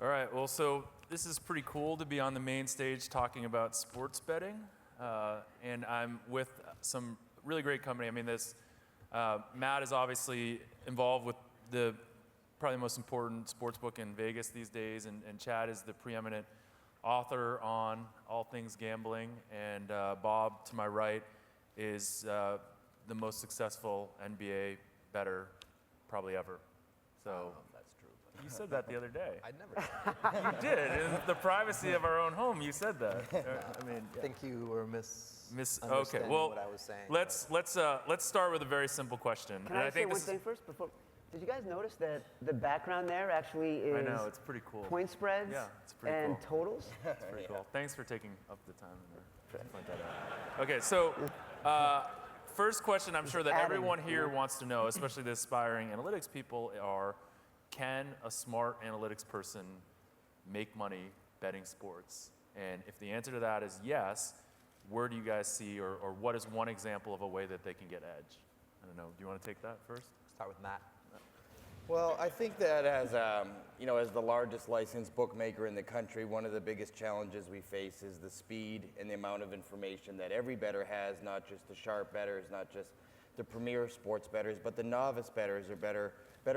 All right, well, so this is pretty cool to be on the main stage talking about sports betting. And I'm with some really great company. I mean, Matt is obviously involved with probably the most important sports book in Vegas these days, and Chad is the preeminent author on all things gambling, and Bob, to my right, is the most successful NBA bettor probably ever. So I don't know if that's true. you said that the other day. I never said that. You did. In the privacy of our own home, you said that. I mean, I think you were misunderstanding well, what I was saying. let's start with a very simple question. Can I say one thing first? Did you guys notice that the background there actually is I know, it's pretty cool. Point spreads it's pretty and cool. totals? It's pretty cool. Thanks for taking up the time to point that out. Okay, so first question I'm sure that everyone here wants to know, especially the aspiring analytics people, are can a smart analytics person make money betting sports? And if the answer to that is yes, where do you guys see, or what is one example of a way that they can get edge? I don't know. Do you want to take that first? Start with Matt. Well, I think that as the largest licensed bookmaker in the country, one of the biggest challenges we face is the speed and the amount of information that every bettor has, not just the sharp bettors, not just the premier sports bettors, but the novice bettors are better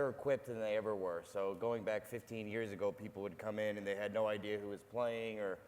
equipped than they ever were. So going back 15 years ago, people would come in and they had no idea who was playing, or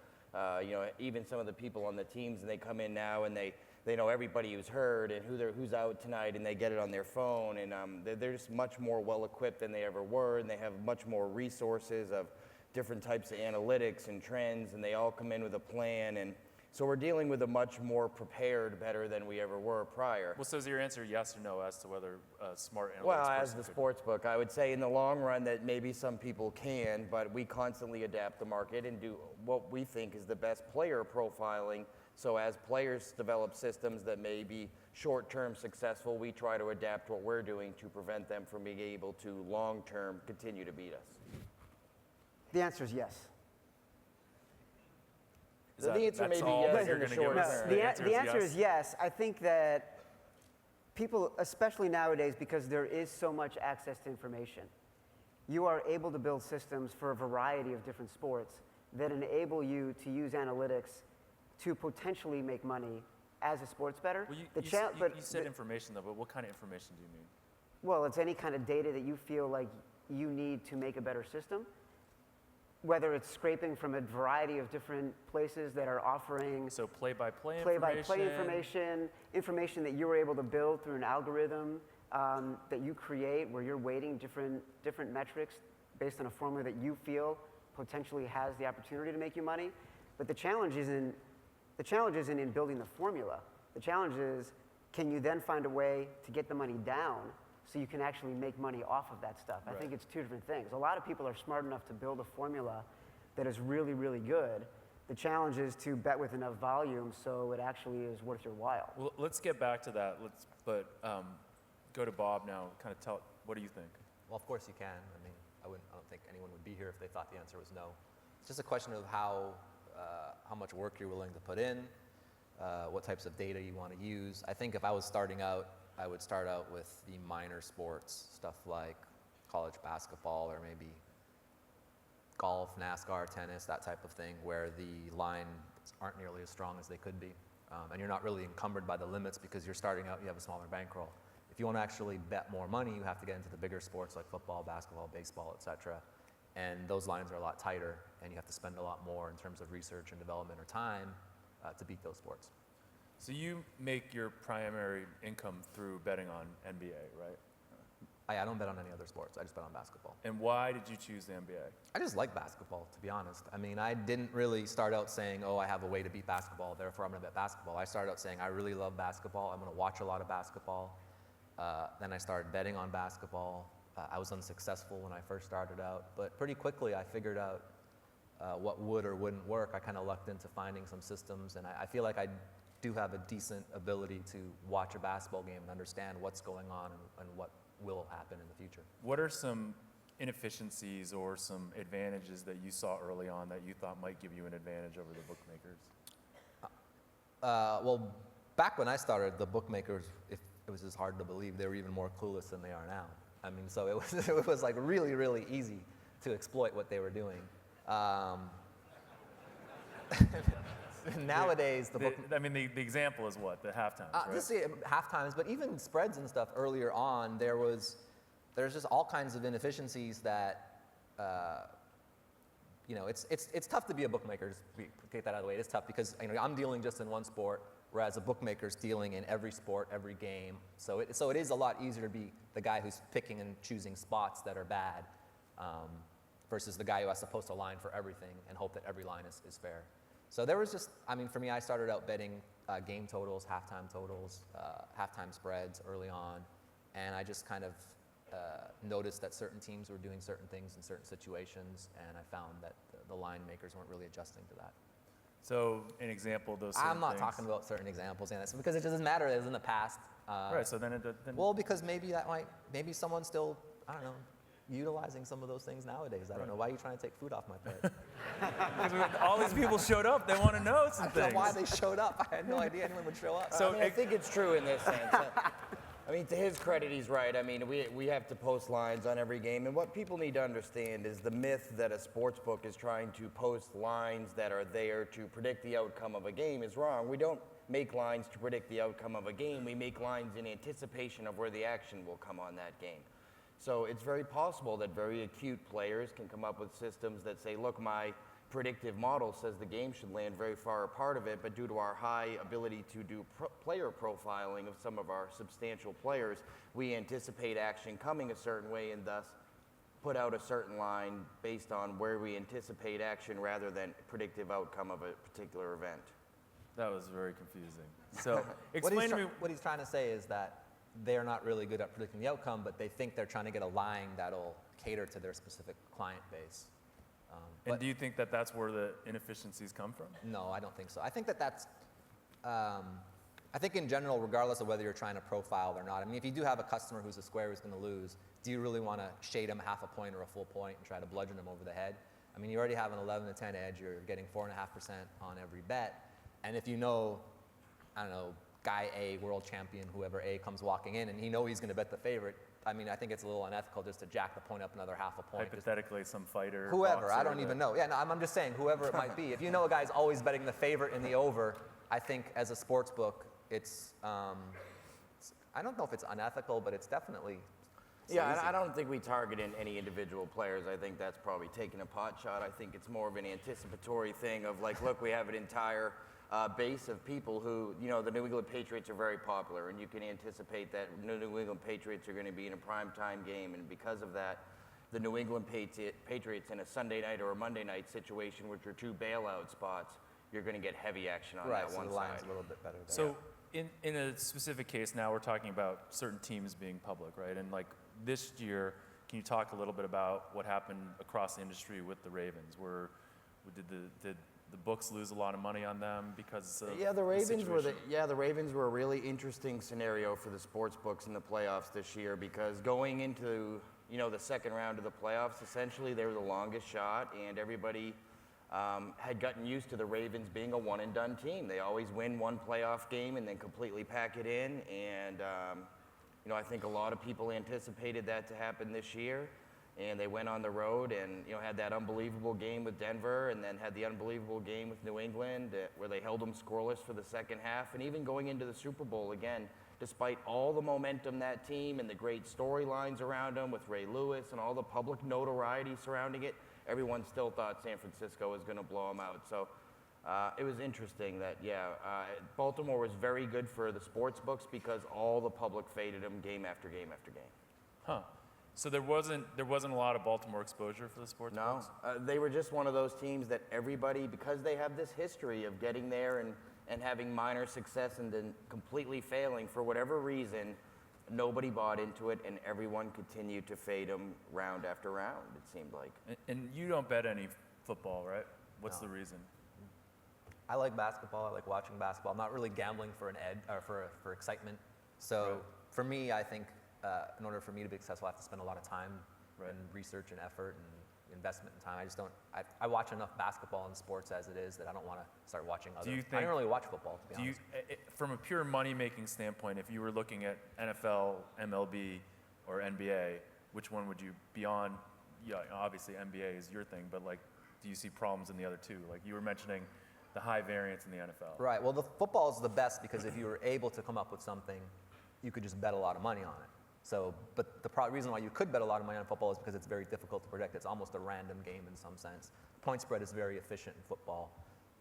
even some of the people on the teams, and they come in now and they know everybody who's hurt and who's out tonight, and they get it on their phone, and they're just much more well-equipped than they ever were, and they have much more resources of different types of analytics and trends, and they all come in with a plan, and so we're dealing with a much more prepared bettor than we ever were prior. Well, so is your answer yes or no as to whether a smart analytics Well, person as the sports book, I would say in the long run that maybe some people can, but we constantly adapt the market and do what we think is the best player profiling. So as players develop systems that may be short-term successful, we try to adapt what we're doing to prevent them from being able to long-term continue to beat us. The answer is yes. The answer may be yes in the short term. The answer is yes. I think that people, especially nowadays, because there is so much access to information, you are able to build systems for a variety of different sports that enable you to use analytics to potentially make money as a sports bettor. Well, you said information, though, but what kind of information do you mean? Well, it's any kind of data that you feel like you need to make a better system, whether it's scraping from a variety of different places that are offering So play-by-play information that you were able to build through an algorithm that you create, where you're weighting different metrics based on a formula that you feel potentially has the opportunity to make you money. But the challenge isn't in building the formula. The challenge is, can you then find a way to get the money down so you can actually make money off of that stuff? I think it's two different things. A lot of people are smart enough to build a formula that is really, really good. The challenge is to bet with enough volume so it actually is worth your while. Well, let's get back to that. Go to Bob now. Kind of tell, what do you think? Well, of course you can. I mean, I don't think anyone would be here if they thought the answer was no. It's just a question of how much work you're willing to put in, what types of data you want to use. I think if I was starting out, I would start out with the minor sports, stuff like college basketball or maybe golf, NASCAR, tennis, that type of thing, where the lines aren't nearly as strong as they could be. And you're not really encumbered by the limits because you're starting out, you have a smaller bankroll. If you want to actually bet more money, you have to get into the bigger sports like football, basketball, baseball, etc. And those lines are a lot tighter, and you have to spend a lot more in terms of research and development or time to beat those sports. So you make your primary income through betting on NBA, right? I don't bet on any other sports. I just bet on basketball. And why did you choose the NBA? I just like basketball, to be honest. I mean, I didn't really start out saying, oh, I have a way to beat basketball, therefore I'm going to bet basketball. I started out saying, I really love basketball. I'm going to watch a lot of basketball. Then I started betting on basketball. I was unsuccessful when I first started out, but pretty quickly I figured out what would or wouldn't work. I kind of lucked into finding some systems, and I feel like I do have a decent ability to watch a basketball game and understand what's going on and what will happen in the future. What are some inefficiencies or some advantages that you saw early on that you thought might give you an advantage over the bookmakers? Well, back when I started, the bookmakers, if it was just hard to believe, they were even more clueless than they are now. I mean, so it was like really, really easy to exploit what they were doing. Nowadays, the example is what? The halftimes, right? just half times, but even spreads and stuff earlier on, there's just all kinds of inefficiencies that, it's tough to be a bookmaker. Just take that out of the way. It's tough because I'm dealing just in one sport, whereas a bookmaker's dealing in every sport, every game. So it is a lot easier to be the guy who's picking and choosing spots that are bad, versus the guy who has to post a line for everything and hope that every line is fair. So there was just, for me, I started out betting game totals, halftime spreads early on, and I just kind of noticed that certain teams were doing certain things in certain situations, and I found that the line makers weren't really adjusting to that. So an example of those certain I'm not things. talking about certain examples, and because it doesn't matter as in the past. Right, so then Well, because maybe someone's still, I don't know, utilizing some of those things nowadays. I don't know. Why are you trying to take food off my plate? all these people showed up. They want to know some I don't things. know why they showed up. I had no idea anyone would show up. So I think it's true in this sense. To his credit, he's right. We have to post lines on every game, and what people need to understand is the myth that a sports book is trying to post lines that are there to predict the outcome of a game is wrong. We don't make lines to predict the outcome of a game. We make lines in anticipation of where the action will come on that game. So it's very possible that very acute players can come up with systems that say, look, my predictive model says the game should land very far apart of it, but due to our high ability to do player profiling of some of our substantial players, we anticipate action coming a certain way and thus put out a certain line based on where we anticipate action rather than predictive outcome of a particular event. That was very confusing. So explain to me. What he's trying to say is that they're not really good at predicting the outcome, but they think they're trying to get a line that'll cater to their specific client base. And do you think that that's where the inefficiencies come from? No, I don't think so. I think that's, I think in general, regardless of whether you're trying to profile or not, if you do have a customer who's a square who's going to lose, do you really want to shade them half a point or a full point and try to bludgeon them over the head? You already have an 11 to 10 edge, you're getting 4.5% on every bet, and if you know, I don't know, guy A, world champion, whoever A comes walking in, and he's going to bet the favorite, I think it's a little unethical just to jack the point up another half a point. Hypothetically, some fighter. Whoever, I don't even know. Yeah, no, I'm just saying, whoever it might be. If you know a guy's always betting the favorite in the over, I think as a sports book, it's, I don't know if it's unethical, but it's definitely Yeah, I don't think we target in any individual players. I think that's probably taking a pot shot. I think it's more of an anticipatory thing of like, look, we have an entire base of people who, the New England Patriots are very popular, and you can anticipate that the New England Patriots are going to be in a primetime game, and because of that, the New England Patriots in a Sunday night or a Monday night situation, which are two bailout spots, you're going to get heavy action on that one the side. line's a little bit better there. So in a specific case now, we're talking about certain teams being public, right? And like this year, can you talk a little bit about what happened across the industry with the Ravens? Did the books lose a lot of money on them because of the Ravens situation? the Ravens were a really interesting scenario for the sports books in the playoffs this year because going into the second round of the playoffs, essentially they were the longest shot, and everybody had gotten used to the Ravens being a one and done team. They always win one playoff game and then completely pack it in, and I think a lot of people anticipated that to happen this year. And they went on the road and had that unbelievable game with Denver, and then had the unbelievable game with New England where they held them scoreless for the second half. And even going into the Super Bowl again, despite all the momentum that team and the great storylines around them with Ray Lewis and all the public notoriety surrounding it, everyone still thought San Francisco was going to blow them out. So it was interesting that Baltimore was very good for the sports books because all the public faded them game after game after game. Huh. So there wasn't a lot of Baltimore exposure for the sports No, books? they were just one of those teams that everybody, because they have this history of getting there and having minor success and then completely failing for whatever reason, nobody bought into it, and everyone continued to fade them round after round, it seemed like. And you don't bet any football, right? What's the reason? I like basketball. I like watching basketball. I'm not really gambling for an edge or for excitement. So for me, I think in order for me to be successful, I have to spend a lot of time and research and effort and investment in time. I just don't. I watch enough basketball and sports as it is that I don't want to start watching other. I don't really watch football, to be honest. From a pure money-making standpoint, if you were looking at NFL, MLB, or NBA, which one would you beyond? Yeah, obviously NBA is your thing, but like, do you see problems in the other two? Like you were mentioning the high variance in the NFL. Right. Well, the football is the best because if you were able to come up with something, you could just bet a lot of money on it. So, but the reason why you could bet a lot of money on football is because it's very difficult to predict. It's almost a random game in some sense. Point spread is very efficient in football.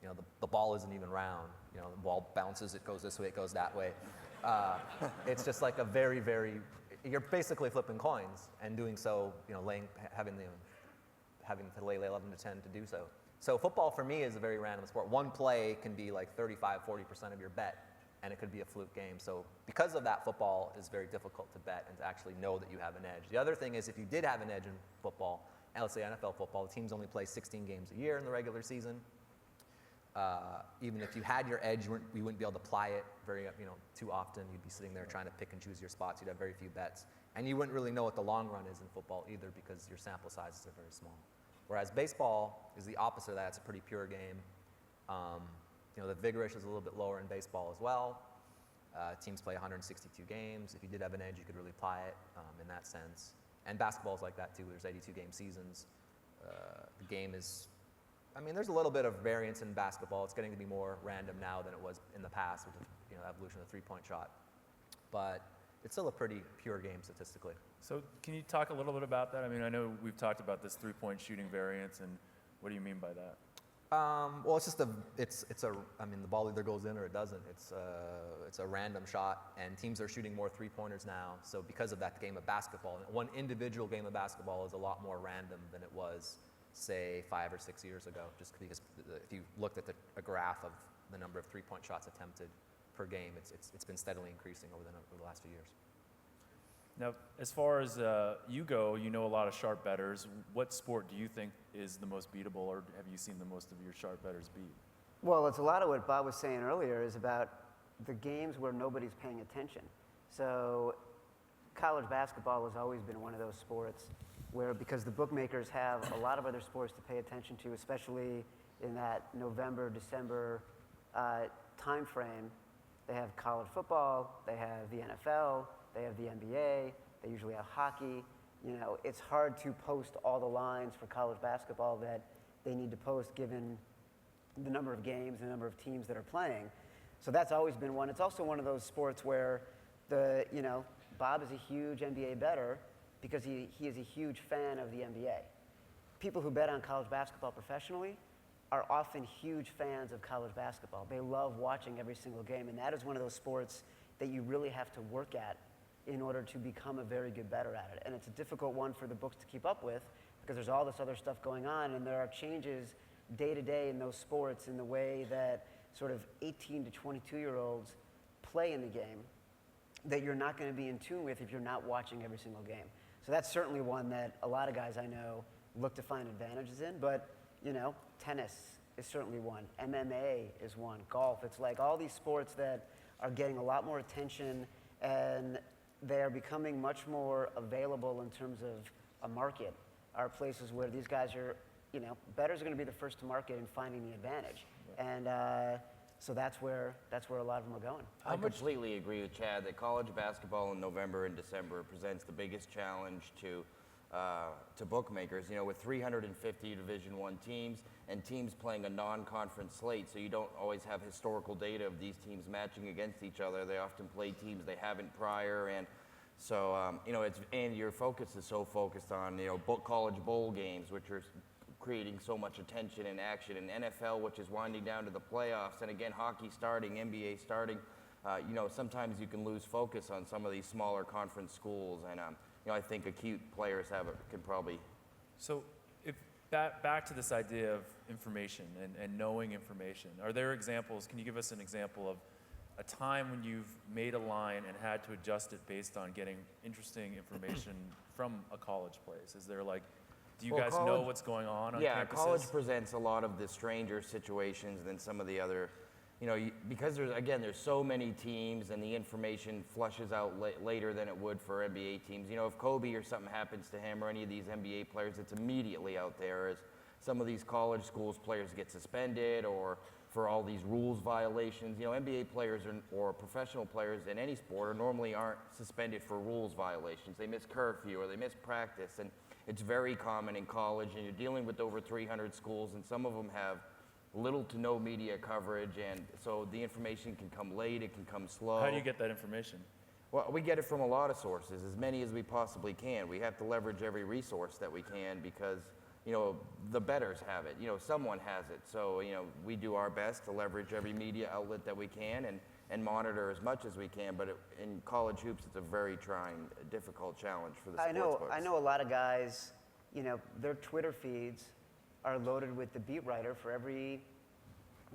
You know, the ball isn't even round. You know, the ball bounces, it goes this way, it goes that way. It's just like a very, very, you're basically flipping coins and doing so, you know, having to lay 11 to 10 to do so. So football for me is a very random sport. One play can be like 35-40% of your bet, and it could be a fluke game. So because of that, football is very difficult to bet and to actually know that you have an edge. The other thing is if you did have an edge in football, and let's say NFL football, the teams only play 16 games a year in the regular season. Even if you had your edge, you wouldn't be able to apply it too often. You'd be sitting there trying to pick and choose your spots. You'd have very few bets. And you wouldn't really know what the long run is in football either because your sample sizes are very small. Whereas baseball is the opposite of that. It's a pretty pure game. The vigor ratio is a little bit lower in baseball as well. Teams play 162 games. If you did have an edge, you could really apply it in that sense. And basketball is like that too. There's 82 game seasons. The game is, there's a little bit of variance in basketball. It's getting to be more random now than it was in the past with the evolution of the three-point shot. But it's still a pretty pure game statistically. So can you talk a little bit about that? I know we've talked about this three-point shooting variance, and what do you mean by that? Well, it's just the ball either goes in or it doesn't. It's a random shot, and teams are shooting more three-pointers now. So because of that, the game of basketball, one individual game of basketball is a lot more random than it was, say, 5 or 6 years ago. Just because if you looked at a graph of the number of three-point shots attempted per game, it's been steadily increasing over the last few years. Now, as far as you go, you know a lot of sharp bettors. What sport do you think is the most beatable, or have you seen the most of your sharp bettors beat? Well, it's a lot of what Bob was saying earlier is about the games where nobody's paying attention. So college basketball has always been one of those sports where, because the bookmakers have a lot of other sports to pay attention to, especially in that November, December time frame, they have college football, they have the NFL, they have the NBA, they usually have hockey. It's hard to post all the lines for college basketball that they need to post given the number of games, the number of teams that are playing. So that's always been one. It's also one of those sports where Bob is a huge NBA bettor because he is a huge fan of the NBA. People who bet on college basketball professionally are often huge fans of college basketball. They love watching every single game, and that is one of those sports that you really have to work at in order to become a very good bettor at it. And it's a difficult one for the books to keep up with because there's all this other stuff going on, and there are changes day to day in those sports in the way that sort of 18 to 22-year-olds play in the game that you're not going to be in tune with if you're not watching every single game. So that's certainly one that a lot of guys I know look to find advantages in, but tennis is certainly one. MMA is one. Golf. It's like all these sports that are getting a lot more attention, and they are becoming much more available in terms of a market, are places where these guys are, bettors are going to be the first to market in finding the advantage. And so that's where a lot of them are going. I completely agree with Chad that college basketball in November and December presents the biggest challenge to bookmakers. With 350 Division I teams and teams playing a non-conference slate, so you don't always have historical data of these teams matching against each other. They often play teams they haven't prior, and so and your focus is so focused on college bowl games, which are creating so much attention and action, and NFL, which is winding down to the playoffs, and again hockey starting, NBA starting. Sometimes you can lose focus on some of these smaller conference schools, and I think acute players can probably. So if back to this idea of information and knowing information, are there examples, can you give us an example of a time when you've made a line and had to adjust it based on getting interesting information from a college place? Is there do you guys know what's going on campuses? College presents a lot of the stranger situations than some of the other, because there's so many teams and the information flushes out later than it would for NBA teams. If Kobe or something happens to him or any of these NBA players, it's immediately out there. As some of these college schools players get suspended or for all these rules violations. NBA players or professional players in any sport normally aren't suspended for rules violations. They miss curfew or they miss practice, and It's very common in college, and you're dealing with over 300 schools, and some of them have little to no media coverage, and so the information can come late, it can come slow. How do you get that information? Well, we get it from a lot of sources, as many as we possibly can. We have to leverage every resource that we can because, you know, the bettors have it. You know, someone has it. So, you know, we do our best to leverage every media outlet that we can and monitor as much as we can. But in college hoops, it's a very trying, difficult challenge for the sportsbooks. I know a lot of guys, you know, their Twitter feeds are loaded with the beat writer for every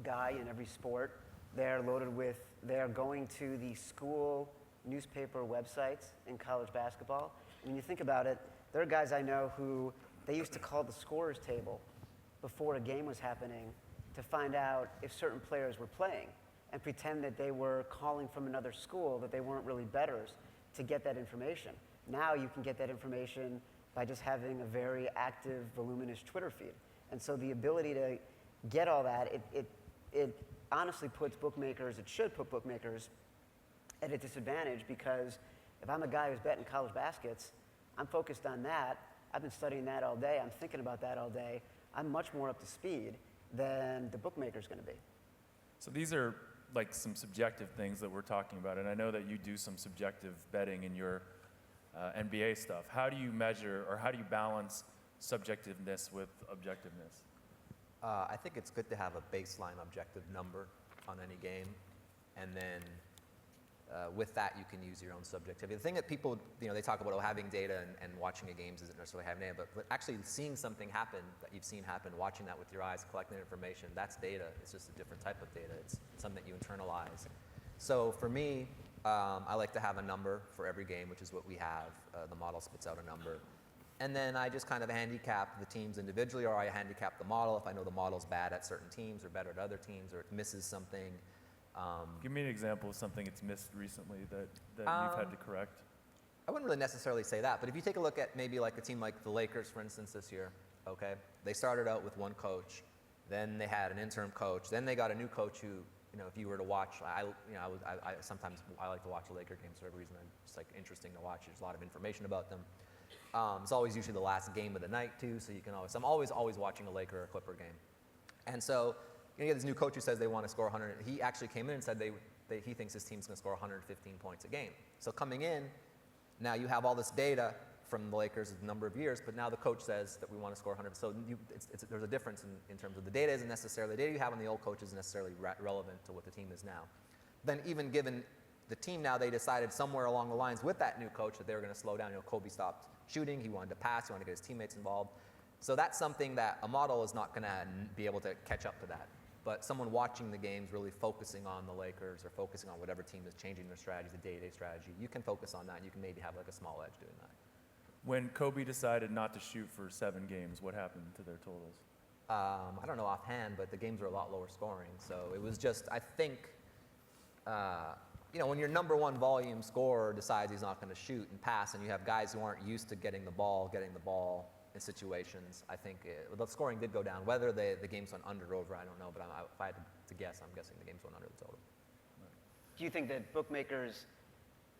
guy in every sport. They're going to the school newspaper websites in college basketball. And when you think about it, there are guys I know who they used to call the scorer's table before a game was happening to find out if certain players were playing and pretend that they were calling from another school, that they weren't really bettors, to get that information. Now you can get that information by just having a very active, voluminous Twitter feed. And so the ability to get all that, it honestly puts bookmakers, it should put bookmakers at a disadvantage, because if I'm a guy who's betting college baskets, I'm focused on that. I've been studying that all day. I'm thinking about that all day. I'm much more up to speed than the bookmaker's going to be. So these are like some subjective things that we're talking about, and I know that you do some subjective betting in your NBA stuff. How do you measure, or how do you balance subjectiveness with objectiveness? I think it's good to have a baseline objective number on any game, and then with that, you can use your own subjectivity. The thing that people, you know, they talk about having data and watching a games isn't necessarily having data, but actually seeing something happen that you've seen happen, watching that with your eyes, collecting that information, that's data. It's just a different type of data. It's something that you internalize. So for me, I like to have a number for every game, which is what we have. The model spits out a number. And then I just kind of handicap the teams individually, or I handicap the model if I know the model's bad at certain teams or better at other teams, or it misses something. Give me an example of something it's missed recently that you've had to correct. I wouldn't really necessarily say that, but if you take a look at maybe like a team like the Lakers, for instance, this year, okay, they started out with one coach, then they had an interim coach, then they got a new coach who, you know, if you were to watch, sometimes I like to watch the Laker games for every reason. It's like interesting to watch. There's a lot of information about them. It's always usually the last game of the night too, so you can I'm always watching a Laker or a Clipper game, and so. You get this new coach who says they want to score 100. He actually came in and said he thinks his team's going to score 115 points a game. So coming in, now you have all this data from the Lakers a number of years, but now the coach says that we want to score 100. So there's a difference in terms of the data isn't necessarily, the data you have on the old coach isn't necessarily relevant to what the team is now. Then even given the team now, they decided somewhere along the lines with that new coach that they were going to slow down. You know, Kobe stopped shooting. He wanted to pass. He wanted to get his teammates involved. So that's something that a model is not going to be able to catch up to that. But someone watching the games, really focusing on the Lakers or focusing on whatever team is changing their strategy, the day-to-day strategy, you can focus on that. And you can maybe have like a small edge doing that. When Kobe decided not to shoot for 7 games, what happened to their totals? I don't know offhand, but the games were a lot lower scoring. So it was just, I think, you know, when your number one volume scorer decides he's not going to shoot and pass, and you have guys who aren't used to getting the ball in situations, I think the scoring did go down. Whether the games went under or over, I don't know. But if I had to guess, I'm guessing the games went under the total. Do you think that bookmakers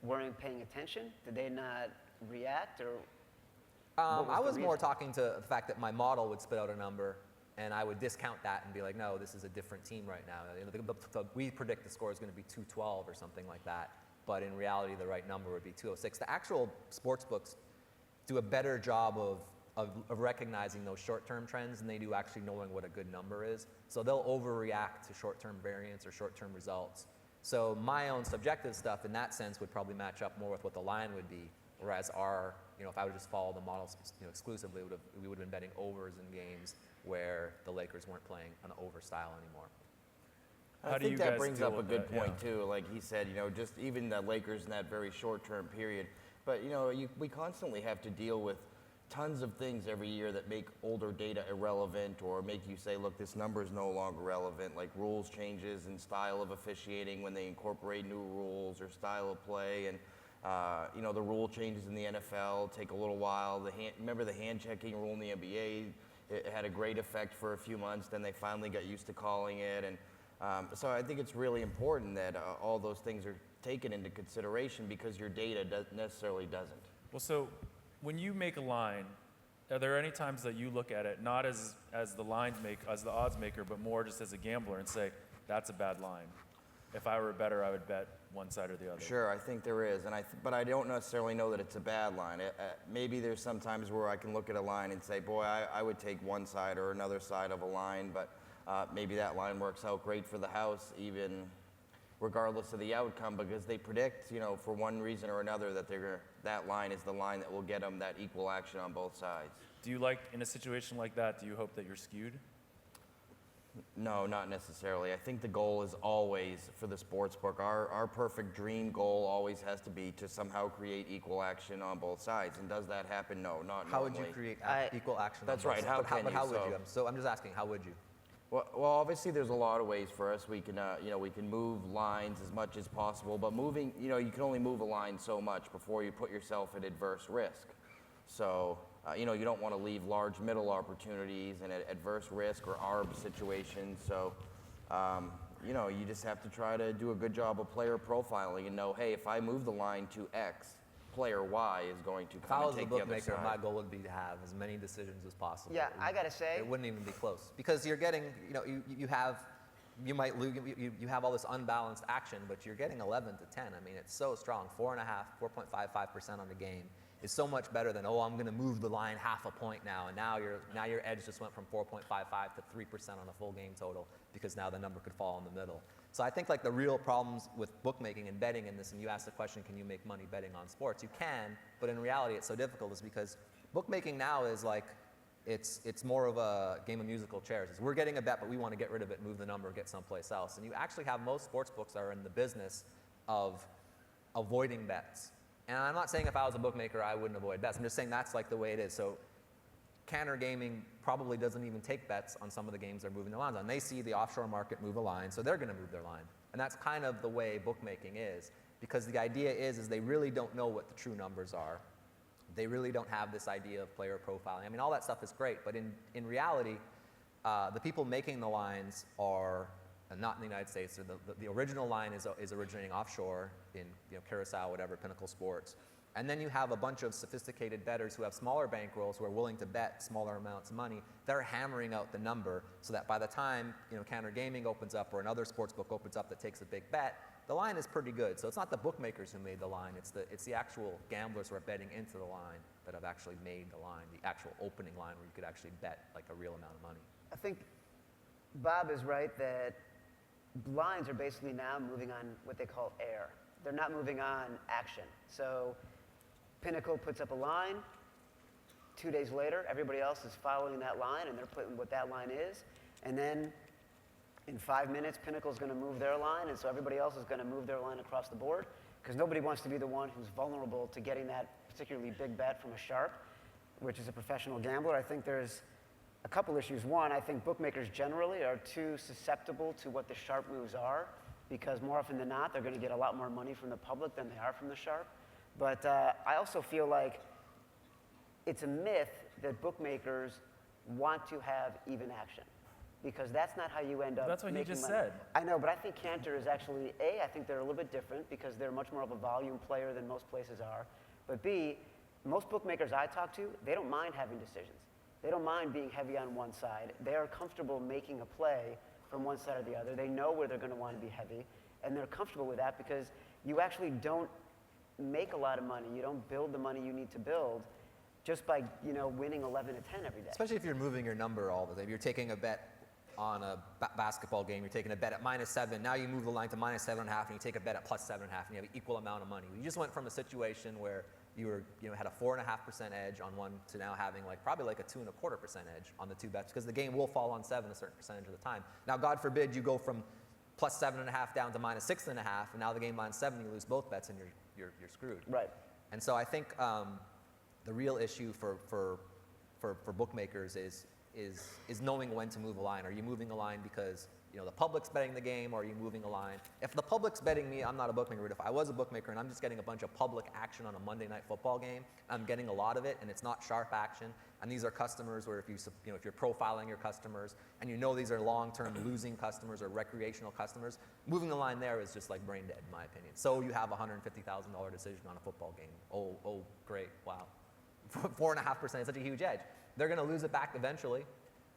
weren't paying attention? Did they not react, or? I was more talking to the fact that my model would spit out a number, and I would discount that and be like, no, this is a different team right now. You know, we predict the score is going to be 212 or something like that, but in reality, the right number would be 206. The actual sports books do a better job of recognizing those short-term trends than they do actually knowing what a good number is. So they'll overreact to short-term variance or short-term results. So my own subjective stuff in that sense would probably match up more with what the line would be, whereas you know, if I would just follow the models, you know, exclusively, we would have been betting overs in games where the Lakers weren't playing an over style anymore. I think that brings up a good point too. Like he said, you know, just even the Lakers in that very short-term period. But you know, we constantly have to deal with tons of things every year that make older data irrelevant or make you say, look, this number is no longer relevant, like rules changes and style of officiating when they incorporate new rules or style of play, and you know, the rule changes in the NFL take a little while. Remember the hand checking rule in the NBA? It had a great effect for a few months, then they finally got used to calling it, and so I think it's really important that all those things are taken into consideration because your data necessarily doesn't. Well, so when you make a line Are there any times that you look at it not as the as the odds maker, but more just as a gambler and say, that's a bad line? If I were a bettor, I would bet one side or the other. Sure, I think there is, but I don't necessarily know that it's a bad line. Maybe there's some times where I can look at a line and say, boy, I would take one side or another side of a line, but maybe that line works out great for the house, even regardless of the outcome, because they predict, for one reason or another, that line is the line that will get them that equal action on both sides. Do you in a situation like that, do you hope that you're skewed? No, not necessarily. I think the goal is always, for the sports book, our perfect dream goal always has to be to somehow create equal action on both sides. And does that happen? No, not How normally. would you create equal action? That's on both right. sides? How How would you? you? So I'm just asking, how would you? Well, obviously there's a lot of ways for us. We can, we can move lines as much as possible, but moving, you can only move a line so much before you put yourself at adverse risk. So, you don't want to leave large middle opportunities and adverse risk or ARB situations. So, you just have to try to do a good job of player profiling and know, hey, if I move the line to X, player Y is going to come and take the other side. If I was a bookmaker, my goal would be to have as many decisions as possible. Yeah, I gotta say, it wouldn't even be close because you're getting, you might lose, you have all this unbalanced action, but you're getting 11 to 10. I mean, it's so strong. 4.55% on the game is so much better than, I'm going to move the line half a point now, and now your edge just went from 4.55 to 3% on a full game total because now the number could fall in the middle. So I think the real problems with bookmaking and betting in this, and you asked the question, can you make money betting on sports? You can, but in reality it's so difficult is because bookmaking now is it's more of a game of musical chairs. We're getting a bet, but we want to get rid of it, move the number, get someplace else. And you actually have most sports books are in the business of avoiding bets. And I'm not saying if I was a bookmaker, I wouldn't avoid bets. I'm just saying that's the way it is. So Cantor Gaming probably doesn't even take bets on some of the games they're moving the lines on. They see the offshore market move a line, so they're going to move their line. And that's kind of the way bookmaking is, because the idea is they really don't know what the true numbers are. They really don't have this idea of player profiling. I mean, all that stuff is great, but in reality, the people making the lines are not in the United States. The original line is originating offshore in Curacao, whatever, Pinnacle Sports. And then you have a bunch of sophisticated bettors who have smaller bankrolls who are willing to bet smaller amounts of money. They're hammering out the number so that by the time Cantor Gaming opens up or another sports book opens up that takes a big bet, the line is pretty good. So it's not the bookmakers who made the line, it's the actual gamblers who are betting into the line that have actually made the line, the actual opening line where you could actually bet a real amount of money. I think Bob is right that lines are basically now moving on what they call air. They're not moving on action. So Pinnacle puts up a line. 2 days later, everybody else is following that line, and they're putting what that line is. And then in 5 minutes, Pinnacle's going to move their line, and so everybody else is going to move their line across the board, because nobody wants to be the one who's vulnerable to getting that particularly big bet from a sharp, which is a professional gambler. I think there's a couple issues. One, I think bookmakers generally are too susceptible to what the sharp moves are, because more often than not, they're going to get a lot more money from the public than they are from the sharp. But I also feel like it's a myth that bookmakers want to have even action, because that's not how you end up That's what he making just money. said. I know, but I think Cantor is actually, A, I think they're a little bit different because they're much more of a volume player than most places are. But B, most bookmakers I talk to, they don't mind having decisions. They don't mind being heavy on one side. They are comfortable making a play from one side or the other. They know where they're going to want to be heavy, and they're comfortable with that because you actually don't make a lot of money. You don't build the money you need to build just by winning 11 to 10 every day. Especially if you're moving your number all the time. You're taking a bet on a basketball game. You're taking a bet at -7. Now you move the line to -7.5, and you take a bet at +7.5, and you have an equal amount of money. You just went from a situation where you were, had a 4.5% edge on one to now having probably a 2.25% edge on the two bets, because the game will fall on 7 a certain percentage of the time. Now, God forbid you go from +7.5 down to -6.5, and now the game line's 7, you lose both bets, and you're screwed. Right. And so I think the real issue for bookmakers is knowing when to move a line. Are you moving a line because the public's betting the game, or are you moving a line? If the public's betting me, I'm not a bookmaker, but if I was a bookmaker and I'm just getting a bunch of public action on a Monday night football game, I'm getting a lot of it, and it's not sharp action, and these are customers where if you're profiling your customers, and these are long-term losing customers or recreational customers, moving the line there is just brain dead, in my opinion. So you have a $150,000 decision on a football game. Oh, great, wow. 4.5% is such a huge edge. They're going to lose it back eventually.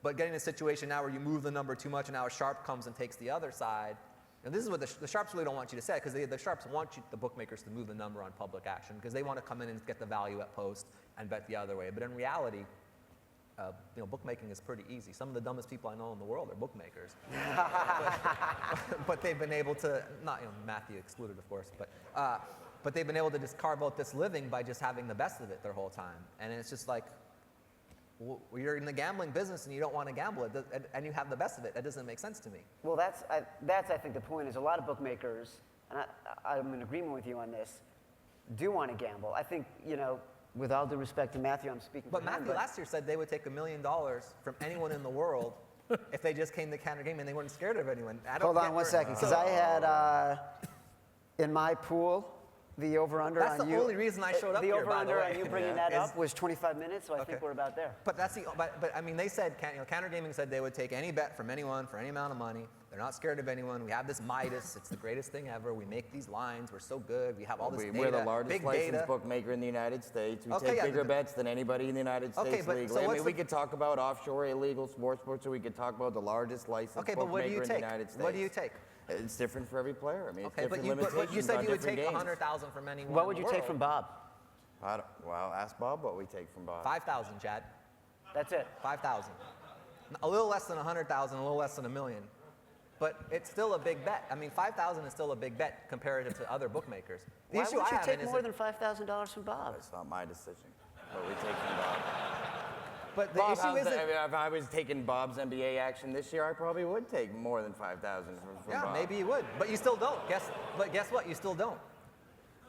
But getting in a situation now where you move the number too much and now a sharp comes and takes the other side, and this is what the sharps really don't want you to say, because the sharps want the bookmakers to move the number on public action, because they want to come in and get the value at post and bet the other way. But in reality, bookmaking is pretty easy. Some of the dumbest people I know in the world are bookmakers. but they've been able to, not Matthew excluded, of course, but they've been able to just carve out this living by just having the best of it their whole time. And it's just like, you're in the gambling business and you don't want to gamble, and you have the best of it. That doesn't make sense to me. Well, that's I think the point is a lot of bookmakers, and I'm in agreement with you on this, do want to gamble. I think, with all due respect to Matthew, I'm speaking for But him, Matthew last year said they would take $1 million from anyone in the world if they just came to Canada Gaming and they weren't scared of anyone. Hold on one second, because I had in my pool the over/under on you. That's the only reason I showed up the here, by the way. The over/under on you bringing that Is- up was 25 minutes, so I think we're about there. But I mean, they said, Counter Gaming said they would take any bet from anyone for any amount of money. They're not scared of anyone. We have this Midas. It's the greatest thing ever. We make these lines. We're so good. We have all this data. We're the largest big licensed data. bookmaker in the United States. We Okay, take yeah, bigger bets than anybody in the United Okay, States but legally. so I what's mean, we could talk about offshore illegal sports, or we could talk about the largest licensed Okay, but what do bookmaker you in the take? United States. What do you take? It's different for every player. I mean, it's Okay, but different you limitations said on you would different take games. 100,000 from anyone. What in would the you take world. from Bob? Well, ask Bob what we take from Bob. 5,000, Chad. That's it. 5,000. A little less than 100,000, a little less than $1 million. But it's still a big bet. I mean, 5,000 is still a big bet comparative to other bookmakers. The Why issue would I you have take is more that- than $5,000 from Bob? It's not my decision what we take from Bob. But the Bob, issue isn't. if I was taking Bob's NBA action this year, I probably would take more than 5,000 from Yeah, Bob. maybe you would, but you still don't. But guess what? You still don't.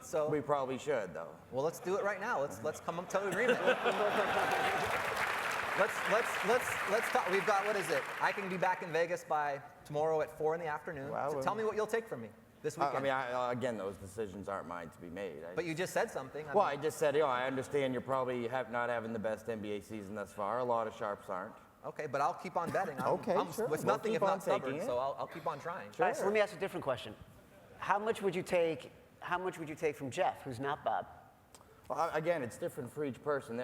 So We probably should, though. well, let's do it right now. Let's come up to an agreement. let's talk. We've got, what is it? I can be back in Vegas by tomorrow at 4 in the afternoon. Wow, So tell me what you'll take from me this I weekend. mean, again, those decisions aren't mine to be made. But you just said something. Well, I just said, I understand you're probably not having the best NBA season thus far. A lot of sharps aren't. Okay, but I'll keep on betting. Okay, sure. It's We'll nothing keep if on not stubborn, taking it. so I'll keep on trying. All right, so let me ask a different question. How much would you take from Jeff, who's not Bob? Well, again, it's different for each person.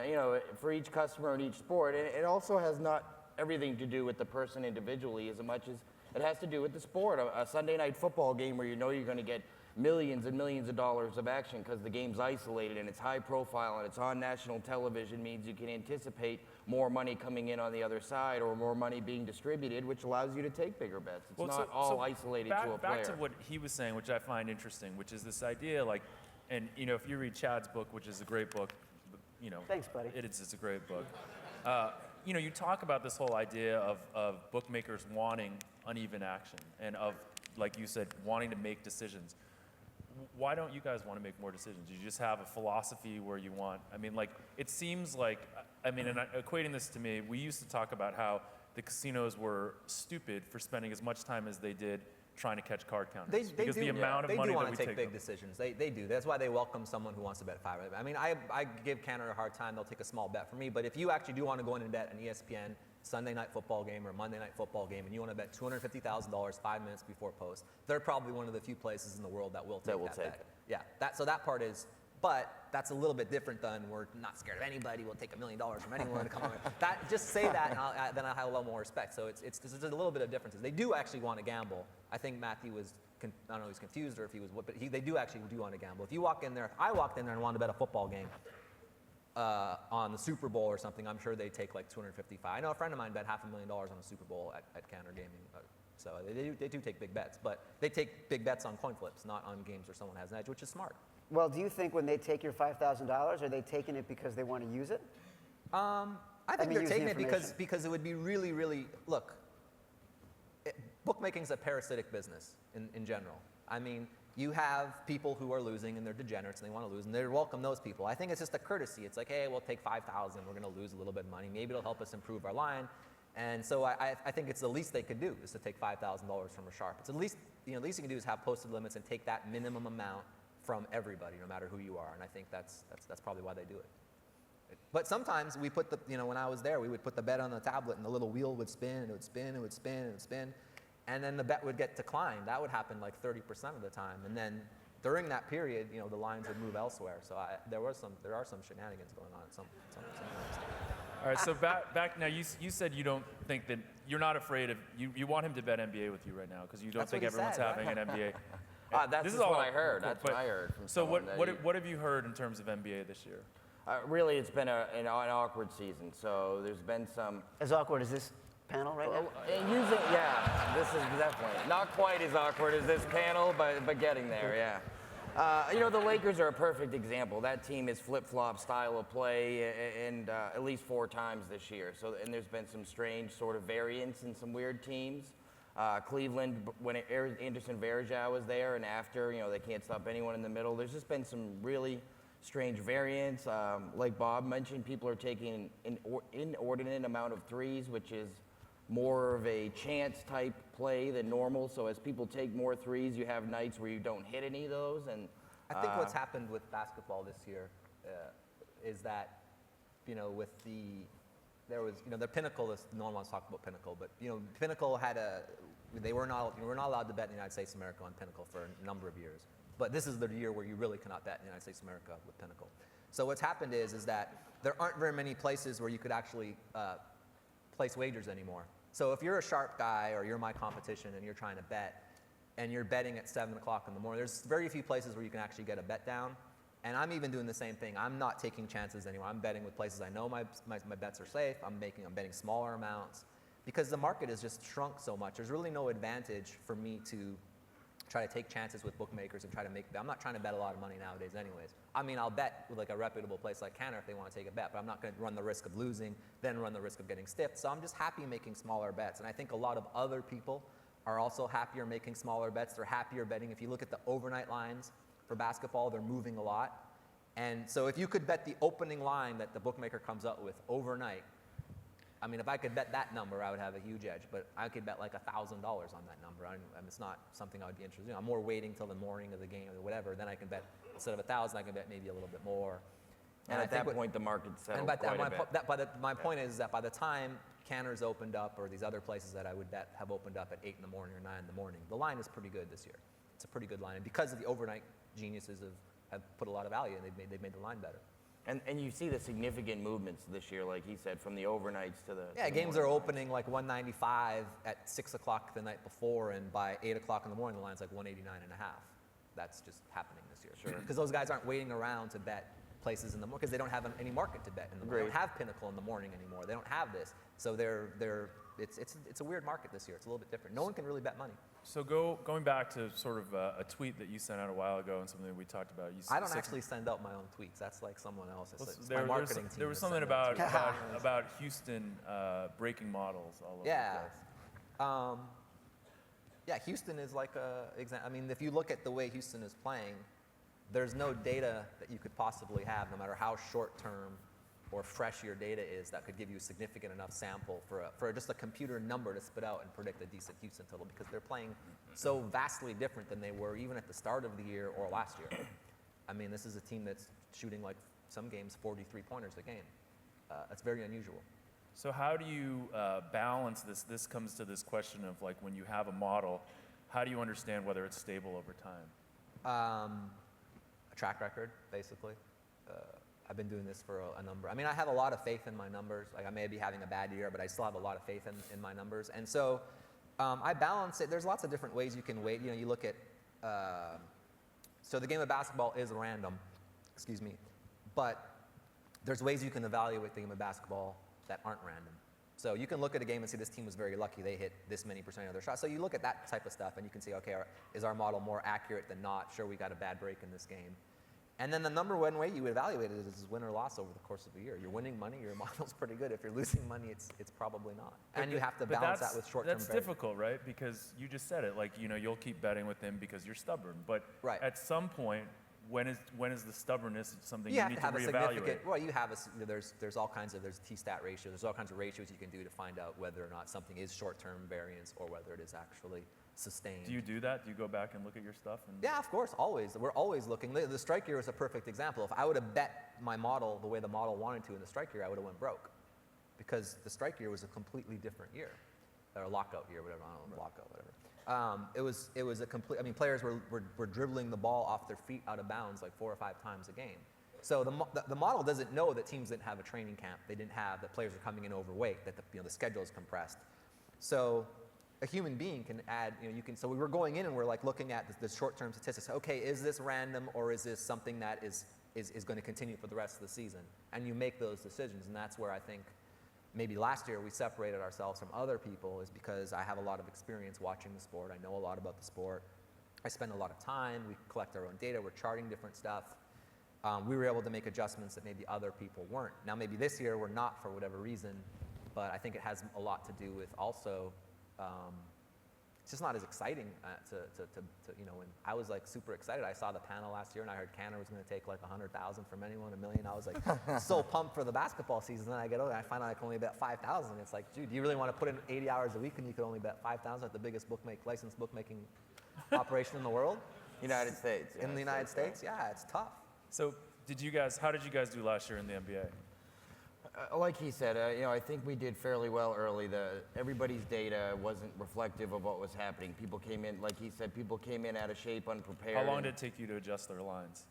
For each customer in each sport, and it also has not everything to do with the person individually as much as it has to do with the sport. A Sunday night football game where you're going to get millions and millions of dollars of action because the game's isolated and it's high profile and it's on national television means you can anticipate more money coming in on the other side or more money being distributed, which allows you to take bigger bets. It's not all isolated to a player. Back to what he was saying, which I find interesting, which is this idea, and if you read Chad's book, which is a great book, Thanks, buddy. It's a great book. You talk about this whole idea of bookmakers wanting uneven action and of, like you said, wanting to make decisions. Why don't you guys want to make more decisions? You just have a philosophy where you want, it seems like, and equating this to me, we used to talk about how the casinos were stupid for spending as much time as they did trying to catch card counters. Because the amount of money do that want we to take big them. decisions. They do. That's why they welcome someone who wants to bet 5. I mean, I give Canada a hard time. They'll take a small bet for me. But if you actually do want to go in and bet an ESPN Sunday night football game or Monday night football game, and you want to bet $250,000 5 minutes before post, they're probably one of the few places in the world that will take that bet. It. Yeah. So that part is. But that's a little bit different than we're not scared of anybody. We'll take $1 million from anyone to come on. Just say that, and then I'll have a little more respect. So there's a little bit of differences. They do actually want to gamble. I think Matthew was, I don't know, he's confused or if he was, but they do actually want to gamble. If you walk in there, if I walked in there and wanted to bet a football game on the Super Bowl or something, I'm sure they'd take like 255. I know a friend of mine bet $500,000 on the Super Bowl at Counter Gaming. So they do take big bets, but they take big bets on coin flips, not on games where someone has an edge, which is smart. Well, do you think when they take your $5,000, are they taking it because they want to use it? I think they're use the taking it information. because it would be really, really, look, bookmaking's a parasitic business in general. I mean, you have people who are losing and they're degenerates and they want to lose and they welcome those people. I think it's just a courtesy. It's like, hey, we'll take 5,000, we're going to lose a little bit of money. Maybe it'll help us improve our line. And so I think it's the least they could do is to take $5,000 from a sharp. It's the least you can do is have posted limits and take that minimum amount from everybody, no matter who you are. And I think that's probably why they do it. But sometimes we put when I was there, we would put the bet on the tablet and the little wheel would spin and it would spin and it would spin and it would spin. And then the bet would get declined. That would happen like 30% of the time. And then during that period, the lines would move elsewhere. So there are some shenanigans going on sometimes. All right, so back now, you said you don't think that, you're not afraid of, you want him to bet NBA with you right now because you don't That's think what he everyone's said, having right? an NBA. That's This is just all what I heard. cool, That's but- what I heard from So someone. what have you heard in terms of NBA this year? Really, it's been an awkward season. So there's been some. As awkward as this panel right now? This is definitely not quite as awkward as this panel, but getting there, yeah. The Lakers are a perfect example. That team is flip-flop style of play, and at least 4 times this year. So, and there's been some strange sort of variance in some weird teams. Cleveland, when Anderson Varejao was there, and after, they can't stop anyone in the middle. There's just been some really strange variance. Like Bob mentioned, people are taking an inordinate amount of threes, which is more of a chance type play than normal. So as people take more threes, you have nights where you don't hit any of those. And I think what's happened with basketball this year is that, with there was, the Pinnacle, no one wants to talk about Pinnacle, but, Pinnacle had we were not allowed to bet in the United States of America on Pinnacle for a number of years. But this is the year where you really cannot bet in the United States of America with Pinnacle. So what's happened is that there aren't very many places where you could actually place wagers anymore. So if you're a sharp guy or you're my competition and you're trying to bet and you're betting at 7 o'clock in the morning, there's very few places where you can actually get a bet down. And I'm even doing the same thing. I'm not taking chances anymore. I'm betting with places I know my bets are safe. I'm betting smaller amounts because the market has just shrunk so much. There's really no advantage for me to try to take chances with bookmakers and try to I'm not trying to bet a lot of money nowadays anyways. I mean, I'll bet with like a reputable place like Cantor if they want to take a bet, but I'm not going to run the risk of losing, then run the risk of getting stiffed. So I'm just happy making smaller bets. And I think a lot of other people are also happier making smaller bets. They're happier betting. If you look at the overnight lines for basketball, they're moving a lot. And so if you could bet the opening line that the bookmaker comes up with overnight, I mean, if I could bet that number, I would have a huge edge. But I could bet like $1,000 on that number. It's not something I would be interested in. I'm more waiting till the morning of the game or whatever. Then I can bet, instead of 1,000, I can bet maybe a little bit more. And at that point, the market's settled quite a bit. My point is that by the time Cantor's opened up or these other places that I would bet have opened up at 8 in the morning or 9 in the morning, the line is pretty good this year. It's a pretty good line. And because of the overnight geniuses have put a lot of value and they've made the line better. And you see the significant movements this year, like he said, from the overnights to the games are opening like 195 at 6 o'clock the night before, and by 8 o'clock in the morning, the line's like 189.5. That's just happening this year. Sure. Because those guys aren't waiting around to bet places in the morning because they don't have any market to bet in the morning. They don't have Pinnacle in the morning anymore. They don't have this, so it's a weird market this year. It's a little bit different. No one can really bet money. So going back to sort of a tweet that you sent out a while ago and something that we talked about. I don't actually send out my own tweets. That's like someone else. My marketing team. There was something about Houston breaking models all over the place. Yeah, Houston is like I mean, if you look at the way Houston is playing, there's no data that you could possibly have, no matter how short-term or fresh your data is, that could give you a significant enough sample for just a computer number to spit out and predict a decent Houston total, because they're playing so vastly different than they were even at the start of the year or last year. I mean, this is a team that's shooting like some games 43-pointers a game. That's very unusual. So how do you balance this? This comes to this question of like when you have a model, how do you understand whether it's stable over time? A track record, basically. I've been doing this for a number. I mean, I have a lot of faith in my numbers. Like, I may be having a bad year, but I still have a lot of faith in my numbers. And so I balance it. There's lots of different ways you can weight. You look at, so the game of basketball is random, but there's ways you can evaluate the game of basketball that aren't random. So you can look at a game and say this team was very lucky. They hit this many percent of their shots. So you look at that type of stuff and you can say, okay, is our model more accurate than not? Sure, we got a bad break in this game. And then the number one way you evaluate it is win or loss over the course of a year. You're winning money, your model's pretty good. If you're losing money, it's probably not. And you have to balance that with short-term That's difficult, right? Because you just said it, like, you'll keep betting with him because you're stubborn. But at some point, when is the stubbornness something you need to reevaluate? Well, there's all kinds of, there's T-stat ratio, there's all kinds of ratios you can do to find out whether or not something is short-term variance or whether it is actually sustained. Do you do that? Do you go back and look at your stuff? Yeah, of course, always. We're always looking. The strike year is a perfect example. If I would have bet my model the way the model wanted to in the strike year, I would have went broke, because the strike year was a completely different year, or lockout year, whatever. I don't know, lockout, whatever. It was a complete. I mean, players were dribbling the ball off their feet out of bounds like 4 or 5 times a game. So the model doesn't know that teams didn't have a training camp. They didn't have that players are coming in overweight. That the schedule is compressed. So a human being can add. So we were going in and we're like looking at the short-term statistics. Okay, is this random or is this something that is going to continue for the rest of the season? And you make those decisions, and that's where I think maybe last year we separated ourselves from other people, is because I have a lot of experience watching the sport. I know a lot about the sport. I spend a lot of time. We collect our own data. We're charting different stuff. We were able to make adjustments that maybe other people weren't. Now, maybe this year we're not for whatever reason, but I think it has a lot to do with also it's just not as exciting when I was like super excited. I saw the panel last year and I heard Canada was going to take like 100,000 from anyone, $1 million. I was like so pumped for the basketball season. Then I get older and I find out I can only bet 5,000. It's like, dude, do you really want to put in 80 hours a week and you can only bet 5,000 at the biggest licensed bookmaking operation in the world? United States. In the United States? Yeah, it's tough. So how did you guys do last year in the NBA? Like he said, I think we did fairly well early. Everybody's data wasn't reflective of what was happening. People came in, like he said, out of shape, unprepared. How long did it take you to adjust their lines?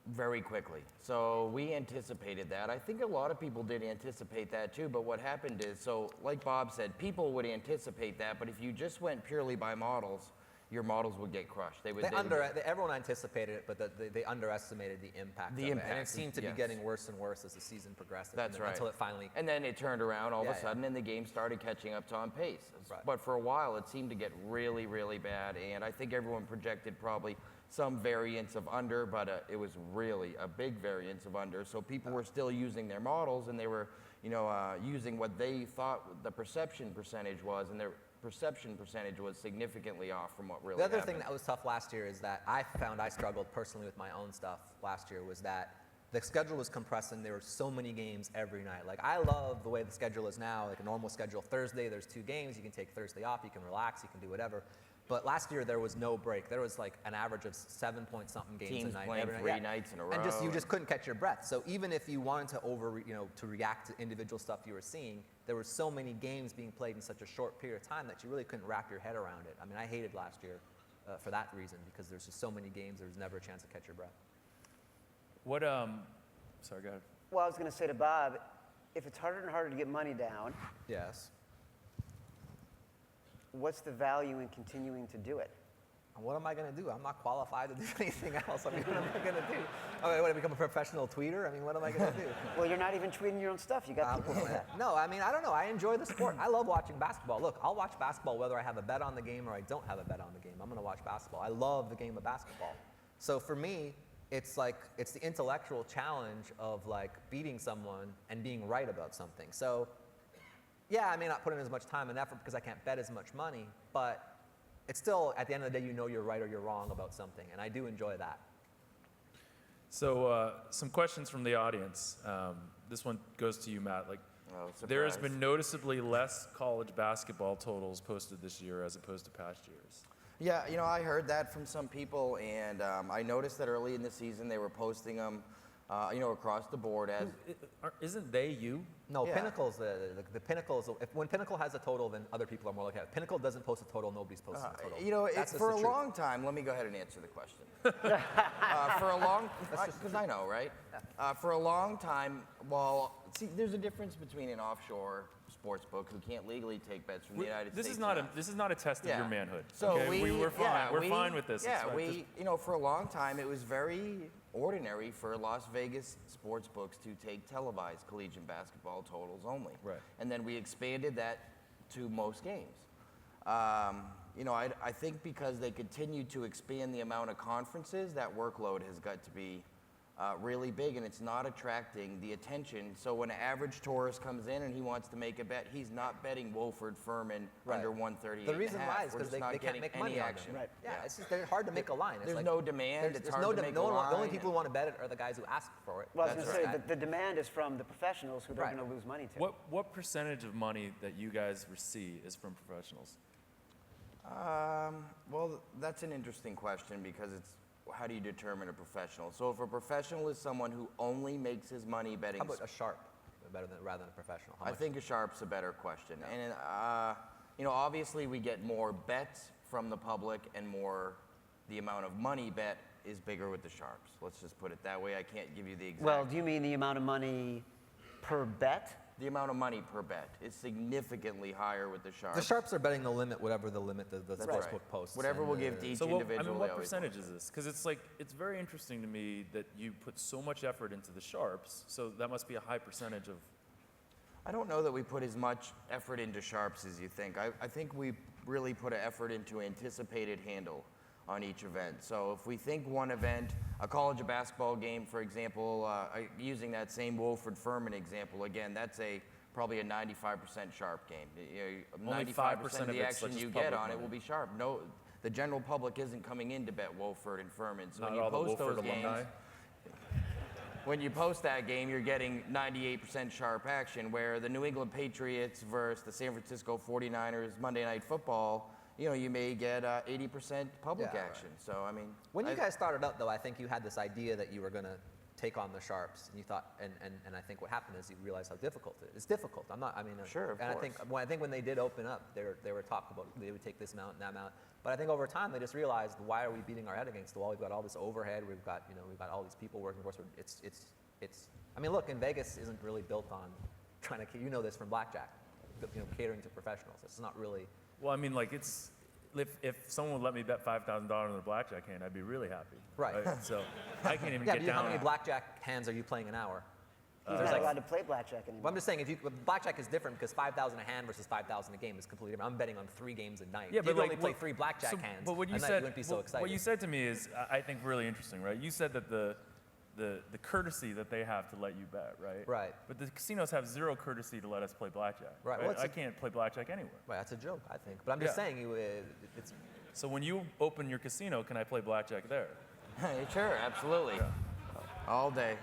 Very quickly. So we anticipated that. I think a lot of people did anticipate that too, but what happened is, so like Bob said, people would anticipate that, but if you just went purely by models, your models would get crushed. Everyone anticipated it, but they underestimated the impact of it. And it seemed to be getting worse and worse as the season progressed. That's right. Until it finally... And then it turned around all of a sudden, and the game started catching up to on pace. Right. But for a while, it seemed to get really, really bad, and I think everyone projected probably some variance of under, but it was really a big variance of under. So people were still using their models, and they were using what they thought the perception percentage was, and their perception percentage was significantly off from what really happened. The other thing that was tough last year is that I found I struggled personally with my own stuff last year, was that the schedule was compressed and there were so many games every night. Like, I love the way the schedule is now, like a normal schedule. Thursday, there's 2 games. You can take Thursday off. You can relax. You can do whatever. But last year, there was no break. There was like an average of 7-point-something games Teams a night. playing 3 nights in a row. And you just couldn't catch your breath. So even if you wanted to to react to individual stuff you were seeing, there were so many games being played in such a short period of time that you really couldn't wrap your head around it. I mean, I hated last year for that reason, because there's just so many games, there was never a chance to catch your breath. Sorry, go ahead. Well, I was going to say to Bob, if it's harder and harder to get money down, Yes. what's the value in continuing to do it? And what am I going to do? I'm not qualified to do anything else. I mean, what am I going to do? What, become a professional tweeter? I mean, what am I going to do? Well, you're not even tweeting your own stuff. You got people for that. No, I mean, I don't know. I enjoy the sport. I love watching basketball. Look, I'll watch basketball whether I have a bet on the game or I don't have a bet on the game. I'm going to watch basketball. I love the game of basketball. So for me, it's the intellectual challenge of like beating someone and being right about something. So yeah, I may not put in as much time and effort because I can't bet as much money, but it's still, at the end of the day, you know you're right or you're wrong about something, and I do enjoy that. So some questions from the audience. This one goes to you, Matt. There has been noticeably less college basketball totals posted this year as opposed to past years. Yeah, I heard that from some people, and I noticed that early in the season they were posting them, across the board as. Isn't they you? No, Yeah. Pinnacle's the Pinnacle is. When Pinnacle has a total, then other people are more likely. If Pinnacle doesn't post a total, nobody's posting a total. That's just for the a truth. long time. Let me go ahead and answer the question. Because I know, right? For a long time, there's a difference between an offshore sports book who can't legally take bets from the United States. This is not a test of your manhood. So okay? we're fine. We're fine with this. Yeah, It's fine. for a long time, it was very ordinary for Las Vegas sports books to take televised collegiate basketball totals only. Right. And then we expanded that to most games. I think because they continue to expand the amount of conferences, that workload has got to be really big, and it's not attracting the attention. So when an average tourist comes in and he wants to make a bet, he's not betting Wolford Furman under 138. The reason why is because they can't make money on them. Right. Yeah, it's just they're hard to make a line. There's no demand. It's hard to make a line. The only people who want to bet it are the guys who ask for it. Well, I was That's going to say, right. the demand is from the professionals who they're Right. going to lose money to. What percentage of money that you guys receive is from professionals? Well, that's an interesting question because it's how do you determine a professional? So if a professional is someone who only makes his money betting, How about a sharp rather than a professional? I think a sharp's a better question. And obviously we get more bets from the public and more the amount of money bet is bigger with the sharps. Let's just put it that way. I can't give you the exact. Well, do you mean the amount of money per bet? The amount of money per bet is significantly higher with the sharps. The sharps are betting the limit, whatever the limit the That's sportsbook right. posts. Whatever and we'll give to each So individual. what they always percentage want. is this? Because it's very interesting to me that you put so much effort into the sharps, so that must be a high percentage of. I don't know that we put as much effort into sharps as you think. I think we really put an effort into anticipated handle on each event. So if we think one event, a college basketball game, for example, using that same Wofford-Furman example, again, that's probably a 95% sharp game. Only 95% of the it's action just you get public on it money. will be sharp. No, the general public isn't coming in to bet Wofford and Furman. So Not when you all the post those Wofford games, alumni. when you post that game, you're getting 98% sharp action, where the New England Patriots versus the San Francisco 49ers Monday Night Football, you may get 80% public Yeah, action. So, I mean. When you guys started out, though, I think you had this idea that you were going to take on the sharps, and you thought, and I think what happened is you realized how difficult it is. It's difficult. Sure, of and course. I think when they did open up, they were talking about they would take this amount and that amount. But I think over time they just realized, why are we beating our head against the wall? We've got all this overhead. We've got all these people working for us. It's. I mean, look, in Vegas isn't really built on trying to. You know this from blackjack, catering to professionals. It's not really. Well, I mean, like if someone would let me bet $5,000 on a blackjack hand, I'd be really happy. Right. So I can't even Yeah, get but how down. many blackjack hands are you playing an hour? He's not allowed to play blackjack anymore. Well, I'm just saying, blackjack is different because 5,000 a hand versus 5,000 a game is completely different. I'm betting on 3 games a night. Yeah, if you but only play 3 blackjack so- hands, but what you a night, said, you wouldn't be so excited. What you said to me is, I think, really interesting, right? You said that the courtesy that they have to let you bet, right? Right. But the casinos have zero courtesy to let us play blackjack. Right, well, I can't play blackjack anywhere. Right, that's a joke, I think. But I'm just Yeah. saying, it's So when you open your casino, can I play blackjack there? Sure, absolutely. All day.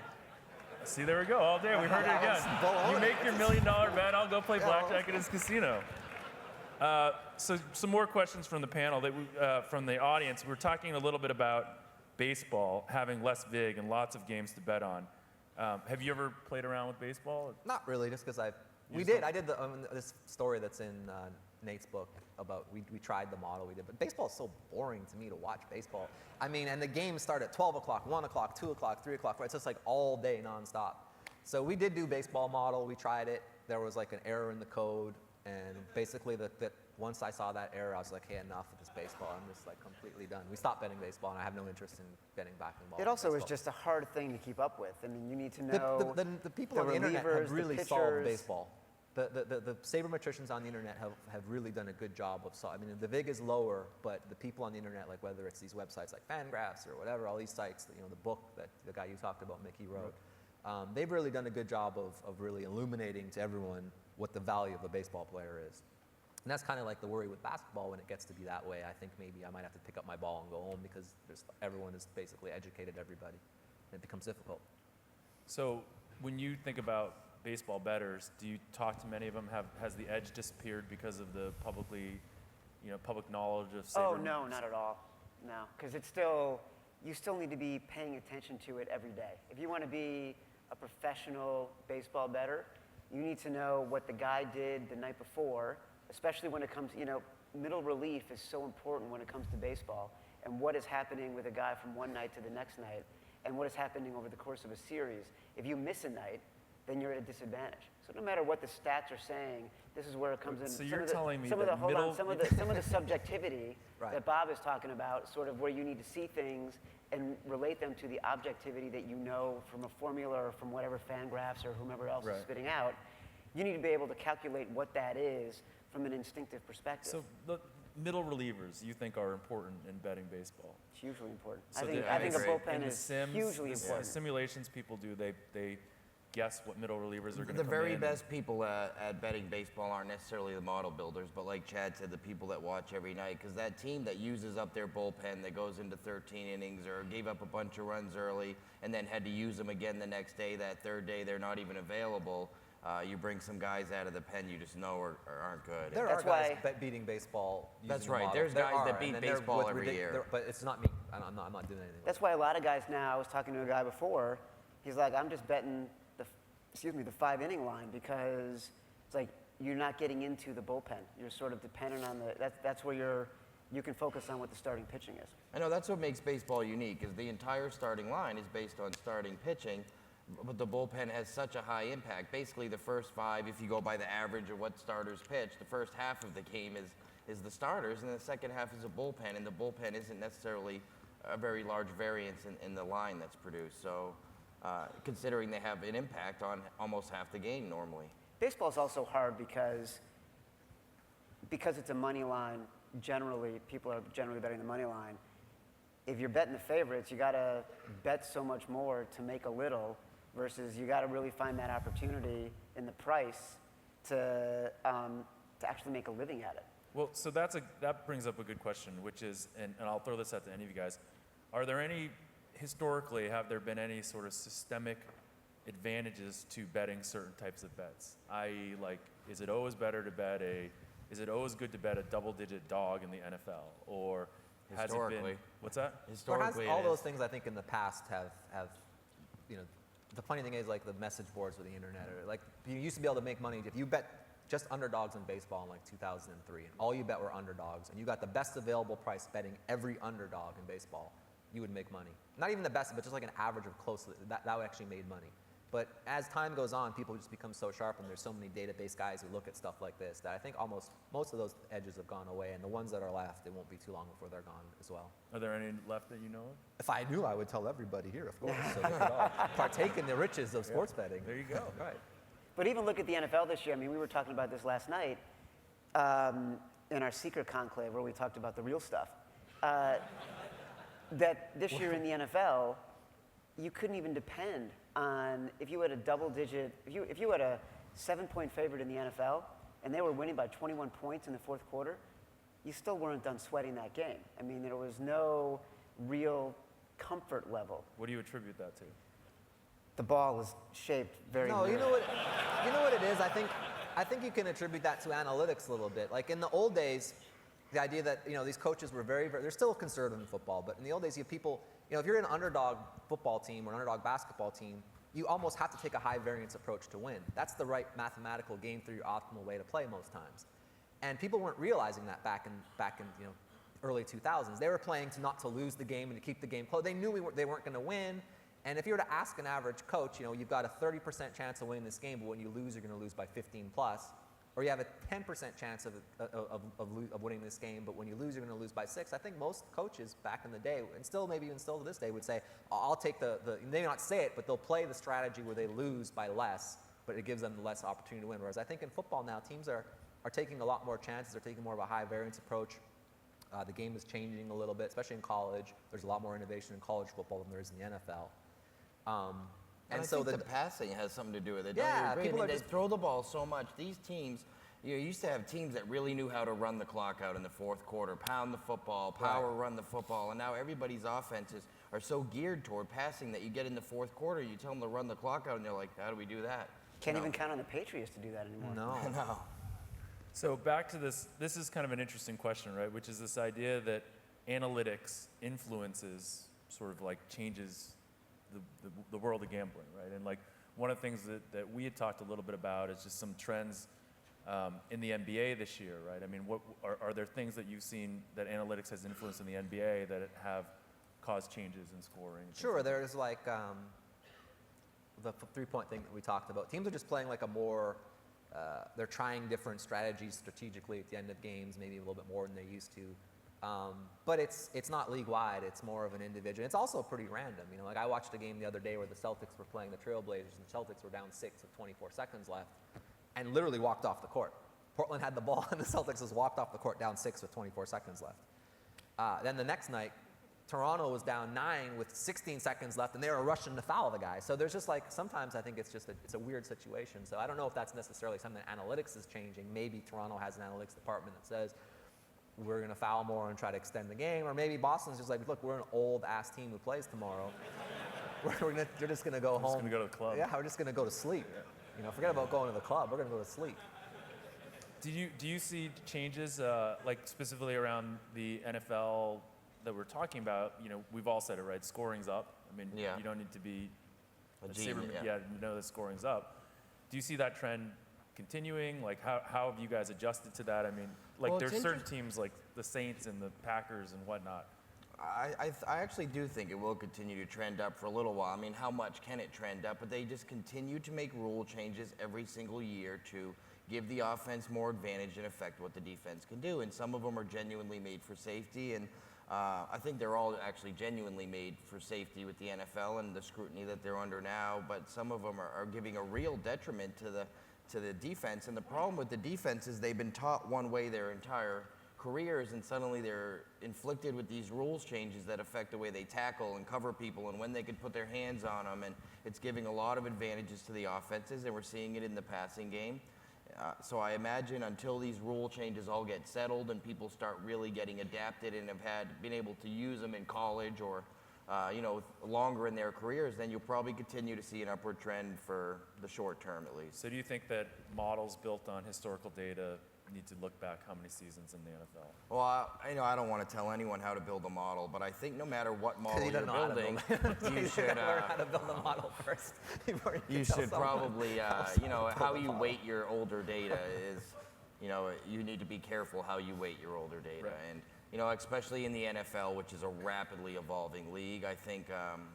See, there we go, all day. We heard it again. You make your $1 million bet, I'll go play blackjack at his casino. So some more questions from the panel, from the audience. We're talking a little bit about baseball having less vig and lots of games to bet on. Have you ever played around with baseball? not really, just because I just did. don't- I did this story that's in Nate's book about we tried the model we did, but baseball is so boring to me to watch baseball. I mean, and the games start at 12 o'clock, 1 o'clock, 2 o'clock, 3 o'clock. It's just like all day nonstop. So we did do baseball model. We tried it. There was like an error in the code, and basically that once I saw that error, I was like, hey, enough of this baseball. I'm just like completely done. We stopped betting baseball, and I have no interest in getting back involved. It in also is baseball. just a hard thing to keep up with. I mean, you need to know The people the on the internet relievers, have the really pitchers. solved baseball. The sabermetricians on the internet have really done a good job of solving. I mean, the VIG is lower, but the people on the internet, like whether it's these websites like Fangraphs or whatever, all these sites, the book that the guy you talked about, Mickey, wrote, they've really done a good job of really illuminating to everyone what the value of a baseball player is. And that's kind of like the worry with basketball when it gets to be that way. I think maybe I might have to pick up my ball and go home because everyone has basically educated everybody. And it becomes difficult. So when you think about baseball bettors, do you talk to many of them? Has the edge disappeared because of the public knowledge of Oh, no, not at all. No, because you still need to be paying attention to it every day. If you want to be a professional baseball bettor, you need to know what the guy did the night before, especially when it comes, middle relief is so important when it comes to baseball, and what is happening with a guy from one night to the next night, and what is happening over the course of a series. If you miss a night, then you're at a disadvantage. So no matter what the stats are saying, this is where it comes in. So Some you're of the- telling me some of that the, some of the subjectivity Right. that Bob is talking about, sort of where you need to see things and relate them to the objectivity that you know from a formula or from whatever Fangraphs or whomever else Right. is spitting out. You need to be able to calculate what that is from an instinctive perspective. So the middle relievers you think are important in betting baseball? It's hugely important. So I think a agree. bullpen in the is sims, hugely the important. simulations people do, they guess what middle relievers are going to The come very in. best people at betting baseball aren't necessarily the model builders, but like Chad said, the people that watch every night. Because that team that uses up their bullpen, that goes into 13 innings or gave up a bunch of runs early and then had to use them again the next day, that third day they're not even available. You bring some guys out of the pen you just know aren't good. There That's are guys why- beating baseball using That's the right. model. There's There guys are, that beat and they're baseball with every year. But it's not me. I'm not doing anything. That's why a lot of guys now, I was talking to a guy before, he's like, I'm just betting the 5-inning line because it's like you're not getting into the bullpen. You're sort of dependent on that's where you can focus on what the starting pitching is. I know that's what makes baseball unique, is the entire starting line is based on starting pitching, but the bullpen has such a high impact. Basically, the first 5, if you go by the average of what starters pitch, the first half of the game is the starters, and the second half is a bullpen, and the bullpen isn't necessarily a very large variance in the line that's produced. So, considering they have an impact on almost half the game normally. Baseball is also hard because it's a money line. Generally, people are generally betting the money line. If you're betting the favorites, you got to bet so much more to make a little, versus you got to really find that opportunity in the price to actually make a living at it. Well, so that brings up a good question, which is, and I'll throw this out to any of you guys, are there any, historically, have there been any sort of systemic advantages to betting certain types of bets? I.e., like, is it always good to bet a double-digit dog in the NFL? Or has it been, Historically. what's that? Historically, all it those is. things I think in the past have, the funny thing is like the message boards with the internet, or like you used to be able to make money if you bet just underdogs in baseball in like 2003, and all you bet were underdogs, and you got the best available price betting every underdog in baseball, you would make money. Not even the best, but just like an average of close to that actually made money. But as time goes on, people just become so sharp, and there's so many database guys who look at stuff like this that I think most of those edges have gone away, and the ones that are left, it won't be too long before they're gone as well. Are there any left that you know of? If I knew, I would tell everybody here, of course, so they could all partake in the riches of sports betting. There you go. Right. But even look at the NFL this year. I mean, we were talking about this last night in our secret conclave where we talked about the real stuff. That this year in the NFL, you couldn't even depend on if you had a double-digit, if you had a 7-point favorite in the NFL and they were winning by 21 points in the fourth quarter, you still weren't done sweating that game. I mean, there was no real comfort level. What do you attribute that to? The ball is shaped very No, weird. you know what it is? I think you can attribute that to analytics a little bit. Like in the old days, the idea that these coaches were very, they're still conservative in football, but in the old days you have people, if you're an underdog football team or an underdog basketball team, you almost have to take a high variance approach to win. That's the right mathematical game theory optimal way to play most times. And people weren't realizing that back in early 2000s. They were playing not to lose the game and to keep the game close. They knew they weren't going to win. And if you were to ask an average coach, you've got a 30% chance of winning this game, but when you lose, you're going to lose by 15 plus. Or you have a 10% chance of winning this game, but when you lose, you're going to lose by 6. I think most coaches back in the day, and still maybe even still to this day, would say, I'll take they may not say it, but they'll play the strategy where they lose by less, but it gives them less opportunity to win. Whereas I think in football now, teams are taking a lot more chances. They're taking more of a high variance approach. The game is changing a little bit, especially in college. There's a lot more innovation in college football than there is in the NFL. And I so think the passing has something to do with it. Yeah, don't you agree? people I are mean, just- they throw the ball so much. These teams, you used to have teams that really knew how to run the clock out in the fourth quarter, pound the football, power run the football, and now everybody's offenses are so geared toward passing that you get in the fourth quarter, you tell them to run the clock out, and they're like, how do we do that? Can't even count on the Patriots to do that anymore. No. No. So back to this is kind of an interesting question, right? Which is this idea that analytics influences, sort of like changes the world of gambling, right? And like one of the things that we had talked a little bit about is just some trends in the NBA this year, right? I mean, what are there things that you've seen that analytics has influenced in the NBA that have caused changes in scoring? Sure, there's like the three-point thing that we talked about. Teams are just playing like a more, they're trying different strategies strategically at the end of games, maybe a little bit more than they used to. But it's not league-wide, it's more of an individual. It's also pretty random. Like I watched a game the other day where the Celtics were playing the Trailblazers, and the Celtics were down 6 with 24 seconds left, and literally walked off the court. Portland had the ball, and the Celtics just walked off the court down 6 with 24 seconds left. Then the next night, Toronto was down 9 with 16 seconds left, and they were rushing to foul the guy. So there's just like, sometimes I think it's just it's a weird situation. So I don't know if that's necessarily something that analytics is changing. Maybe Toronto has an analytics department that says, we're going to foul more and try to extend the game. Or maybe Boston's just like, look, we're an old-ass team who plays tomorrow. They're just going to go home. Just going to go to the club. Yeah, we're just going to go to sleep. Forget about going to the club. We're going to go to sleep. Do you see changes, like specifically around the NFL that we're talking about? We've all said it, right? Scoring's up. I mean, Yeah. you don't need to be A a genius, saber, yeah. to know that scoring's up. Do you see that trend continuing? Like, how have you guys adjusted to that? I mean, Like Well, there's it's certain teams like the Saints and the Packers and whatnot. I actually do think it will continue to trend up for a little while. I mean, how much can it trend up? But they just continue to make rule changes every single year to give the offense more advantage and affect what the defense can do. And some of them are genuinely made for safety. And I think they're all actually genuinely made for safety with the NFL and the scrutiny that they're under now. But some of them are giving a real detriment to the defense. And the problem with the defense is they've been taught one way their entire careers, and suddenly they're inflicted with these rules changes that affect the way they tackle and cover people and when they can put their hands on them, and it's giving a lot of advantages to the offenses, and we're seeing it in the passing game. So I imagine until these rule changes all get settled and people start really getting adapted and have been able to use them in college or longer in their careers, then you'll probably continue to see an upward trend for the short term at least. So do you think that models built on historical data need to look back how many seasons in the NFL? Well, I don't want to tell anyone how to build a model, but I think no matter what model You you're don't know how to building, build it. you should learn how to build a model first before you tell should someone. probably how you weight your older data is, you need to be careful how you weight your older data. Right. And especially in the NFL, which is a rapidly evolving league, I think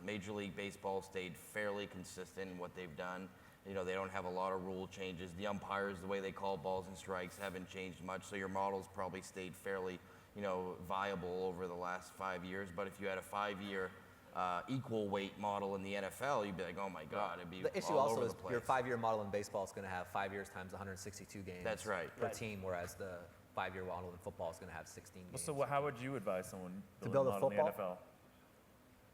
Major League Baseball stayed fairly consistent in what they've done. They don't have a lot of rule changes. The umpires, the way they call balls and strikes, haven't changed much. So your model's probably stayed fairly, viable over the last 5 years. But if you had a 5-year equal weight model in the NFL, you'd be like, oh my God, it'd be The issue all also over is the place. your 5-year model in baseball is going to have 5 years times 162 games. That's right. Per team, whereas the 5-year model in football is going to have 16 games. So how would you advise someone To build build a model in the football?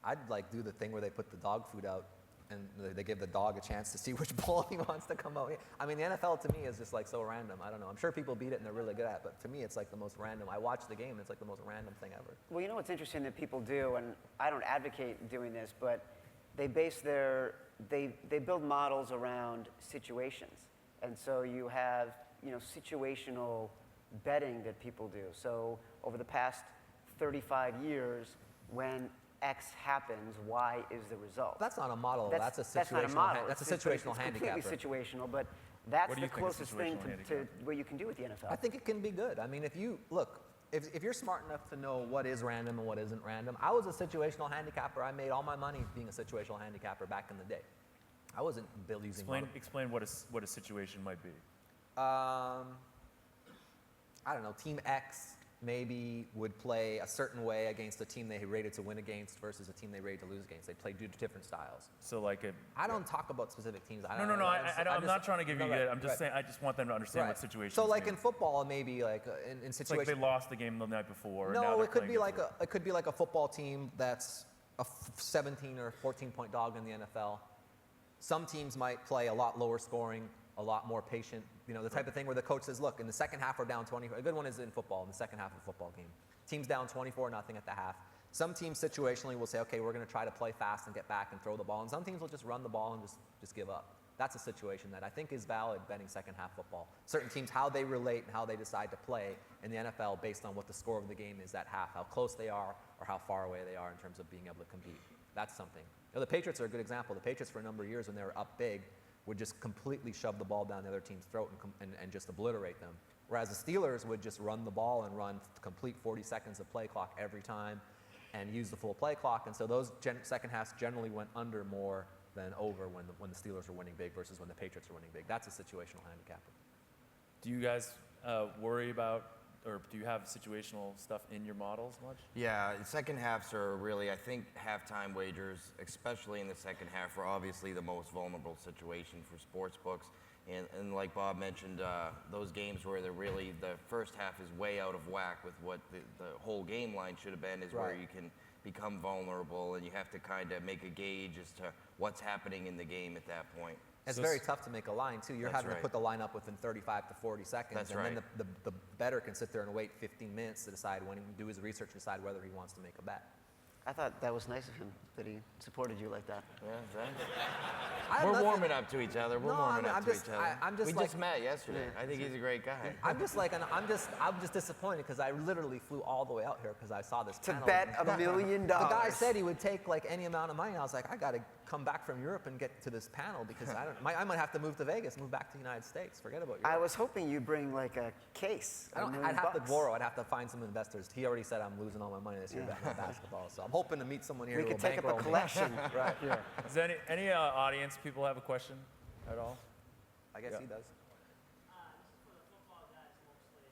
NFL? I'd do the thing where they put the dog food out and they give the dog a chance to see which ball he wants to come out. I mean, the NFL to me is just so random. I don't know. I'm sure people beat it and they're really good at it, but to me it's the most random. I watch the game and it's the most random thing ever. Well, you know what's interesting that people do, and I don't advocate doing this, but they base they build models around situations. And so you have, situational betting that people do. So over the past 35 years, when X happens, Y is the result. That's not a model. That's a situational. That's not a model. That's a It's situational handicap. completely situational, but that's What do the you think a closest thing situational to handicap? what you can do with the NFL. I think it can be good. I mean, if you're smart enough to know what is random and what isn't random. I was a situational handicapper. I made all my money being a situational handicapper back in the day. I wasn't using Explain what a situation might be. I don't know, Team X maybe would play a certain way against a team they rated to win against versus a team they rated to lose against. They play different styles. So I don't talk about specific teams. I'm not trying to give you good. I'm just saying I just want them to understand what situations. So mean. in football, maybe in It's situations. like they lost the game the night before. and now No, they're it could playing be like different. it could be like a football team that's a 17 or 14 point dog in the NFL. Some teams might play a lot lower scoring, a lot more patient. The type of thing where the coach says, look, in the second half we're down 20. A good one is in football, in the second half of a football game. Team's down 24-0 at the half. Some teams situationally will say, okay, we're going to try to play fast and get back and throw the ball. And some teams will just run the ball and just give up. That's a situation that I think is valid betting second half football. Certain teams, how they relate and how they decide to play in the NFL based on what the score of the game is at half, how close they are or how far away they are in terms of being able to compete. That's something. The Patriots are a good example. The Patriots for a number of years when they were up big would just completely shove the ball down the other team's throat and just obliterate them. Whereas the Steelers would just run the ball and run complete 40 seconds of play clock every time and use the full play clock. And so those second halves generally went under more than over when the Steelers were winning big versus when the Patriots were winning big. That's a situational handicapper. Do you guys worry about, or do you have situational stuff in your models much? Yeah, second halves are really, I think halftime wagers, especially in the second half, are obviously the most vulnerable situation for sports books. And like Bob mentioned, those games where the first half is way out of whack with what the whole game line should have been is where you can become vulnerable and you have to kind of make a gauge as to what's happening in the game at that point. It's very tough to make a line, too. You're having to put the line up within 35 to 40 seconds. That's and right. then the bettor can sit there and wait 15 minutes to decide when he can do his research and decide whether he wants to make a bet. I thought that was nice of him that he supported you like that. Yeah, we're warming up to each other. We're warming up to each other. We just met yesterday. I think he's a great guy. I'm just disappointed because I literally flew all the way out here because I saw this To panel. bet $1 million. The guy said he would take any amount of money. I was like, I gotta come back from Europe and get to this panel because I might have to move to Vegas, move back to the United States. Forget about Europe. I was hoping you'd bring like a case. I'd have to borrow. I'd have to find some investors. He already said I'm losing all my money this year betting on basketball. So I'm hoping to meet someone here We who could will take up a bankroll me. collection right here. Does any audience people have a question at all? I guess he does. This is for the football guys mostly.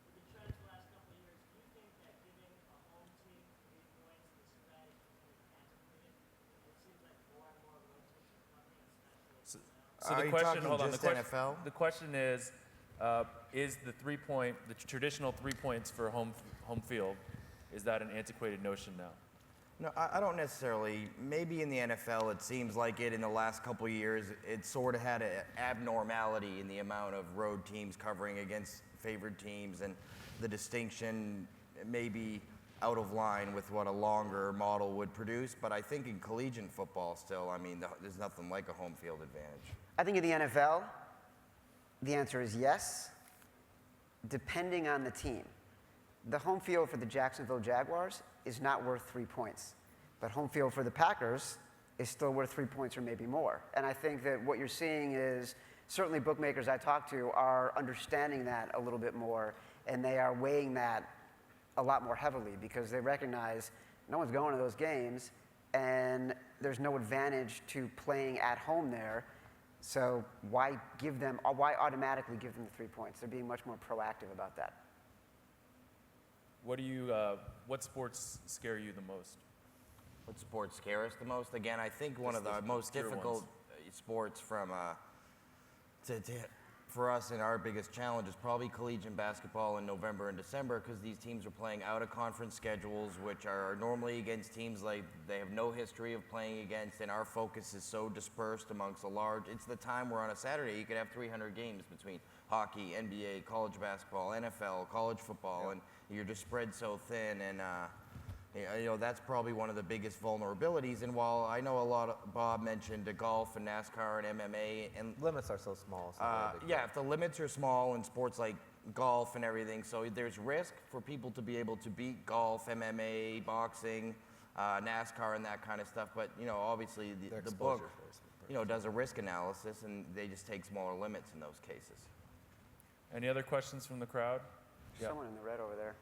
With the trends the last couple of years, do you think that giving a home team 3 points, the strategy is antiquated? It seems like more and more road teams are coming, especially. So Are the you question, talking hold on. just The question, NFL? the question is the traditional 3 points for home field, is that an antiquated notion now? No, I don't necessarily. Maybe in the NFL, it seems like it in the last couple of years, it sort of had an abnormality in the amount of road teams covering against favored teams, and the distinction may be out of line with what a longer model would produce. But I think in collegiate football still, I mean, there's nothing like a home field advantage. I think in the NFL, the answer is yes, depending on the team. The home field for the Jacksonville Jaguars is not worth 3 points, but home field for the Packers is still worth 3 points or maybe more. And I think that what you're seeing is certainly bookmakers I talk to are understanding that a little bit more, and they are weighing that a lot more heavily because they recognize no one's going to those games, and there's no advantage to playing at home there. So why automatically give them the 3 points? They're being much more proactive about that. What sports scare you the most? What sports scare us the most? Again, I think one of the most obscure difficult sports for us and our biggest challenge is probably collegiate basketball in November and December because these teams are playing out of conference schedules, which are normally against teams like they have no history of playing against, and our focus is so dispersed amongst it's the time where on a Saturday you could have 300 games between hockey, NBA, college basketball, NFL, college football, and you're just spread so thin, and that's probably one of the biggest vulnerabilities. And while I know Bob mentioned golf and NASCAR and MMA, and Limits are so small. So if the limits are small in sports like golf and everything, so there's risk for people to be able to beat golf, MMA, boxing, NASCAR, and that kind of stuff. But obviously the book, does a risk analysis, and they just take smaller limits in those cases. Any other questions from the crowd? Yeah. Someone in the red over there.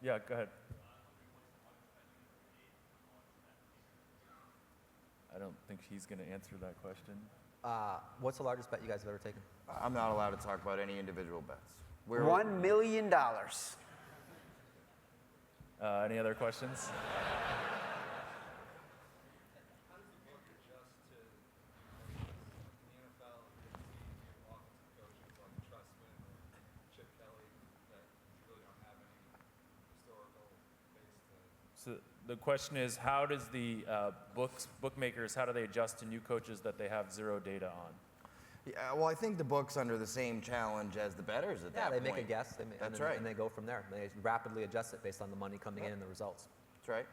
Yeah, go ahead. I don't think he's going to answer that question. What's the largest bet you guys have ever taken? I'm not allowed to talk about any individual bets. $1 million. Any other questions? How does the book adjust to the NFL offensive coaches like Trustman or Chip Kelly that really don't have any historical base to? So the question is, how does the bookmakers, how do they adjust to new coaches that they have zero data on? Yeah, well, I think the book's under the same challenge as the bettors at that Yeah, they point. make a guess. That's right. And they go from there. They rapidly adjust it based on the money coming in and the results. That's right.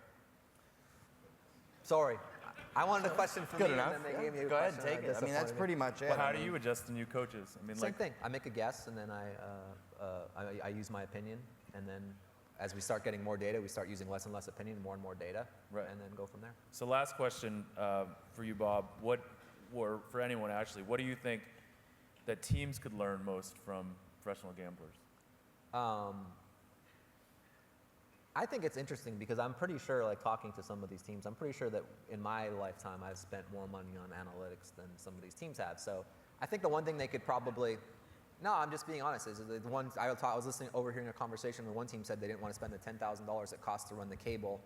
Sorry. I wanted a question from Good me, enough. and then they Yeah. gave me a Go ahead, question. take it. I mean, that's pretty much it. Well, how I do mean, you adjust to new coaches? I mean, Same thing. I make a guess, and then I use my opinion, and then as we start getting more data, we start using less and less opinion, more and more data, Right. and then go from there. So last question for you, Bob. Or for anyone actually, what do you think that teams could learn most from professional gamblers? I think it's interesting because I'm pretty sure, like talking to some of these teams, I'm pretty sure that in my lifetime I've spent more money on analytics than some of these teams have. So I think the one thing they could probably, no, I'm just being honest, is the one, I was overhearing a conversation where one team said they didn't want to spend the $10,000 it costs to run the cable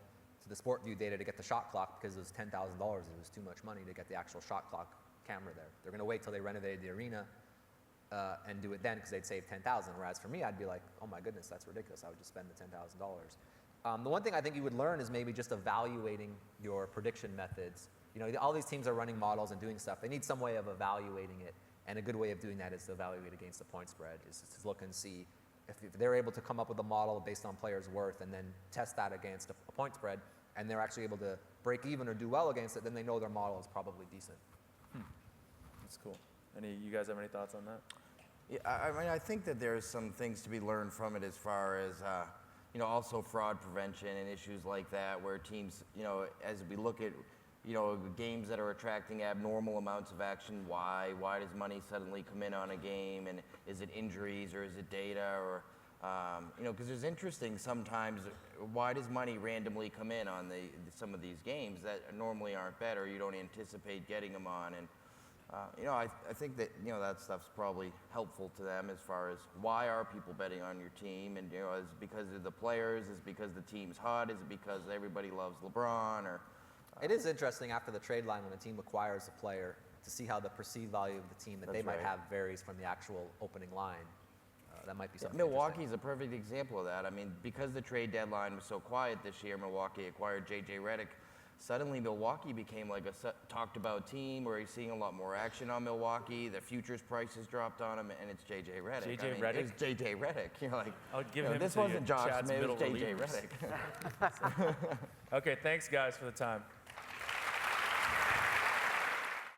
to the Sport View data to get the shot clock because it was $10,000. It was too much money to get the actual shot clock camera there. They're going to wait till they renovated the arena and do it then because they'd save $10,000. Whereas for me, I'd be like, oh my goodness, that's ridiculous. I would just spend the $10,000. The one thing I think you would learn is maybe just evaluating your prediction methods. All these teams are running models and doing stuff. They need some way of evaluating it, and a good way of doing that is to evaluate against the point spread, is to look and see if they're able to come up with a model based on players' worth and then test that against a point spread, and they're actually able to break even or do well against it, then they know their model is probably decent. That's cool. You guys have any thoughts on that? Yeah, I mean, I think that there's some things to be learned from it as far as, also fraud prevention and issues like that, where teams, as we look at games that are attracting abnormal amounts of action. Why? Why does money suddenly come in on a game? And is it injuries or is it data? Or, because it's interesting sometimes, why does money randomly come in on some of these games that normally aren't bet or you don't anticipate getting them on? And, I think that, that stuff's probably helpful to them as far as why are people betting on your team? And, is it because of the players? Is it because the team's hot? Is it because everybody loves LeBron? Or It is interesting after the trade line when a team acquires a player to see how the perceived value of the team that they That's might right. have varies from the actual opening line. That might be something Milwaukee's a perfect example of that. I mean, because the trade deadline was so quiet this year, Milwaukee acquired J.J. Redick. Suddenly, Milwaukee became like a talked about team where you're seeing a lot more action on Milwaukee. The futures prices dropped on him, and it's J.J. Redick. J.J. I mean, Redick? It was J.J. Redick. You're like, I'll give him this to wasn't Josh Chad's Smith, it was middle J.J. relievers. Redick. Okay, thanks guys for the time.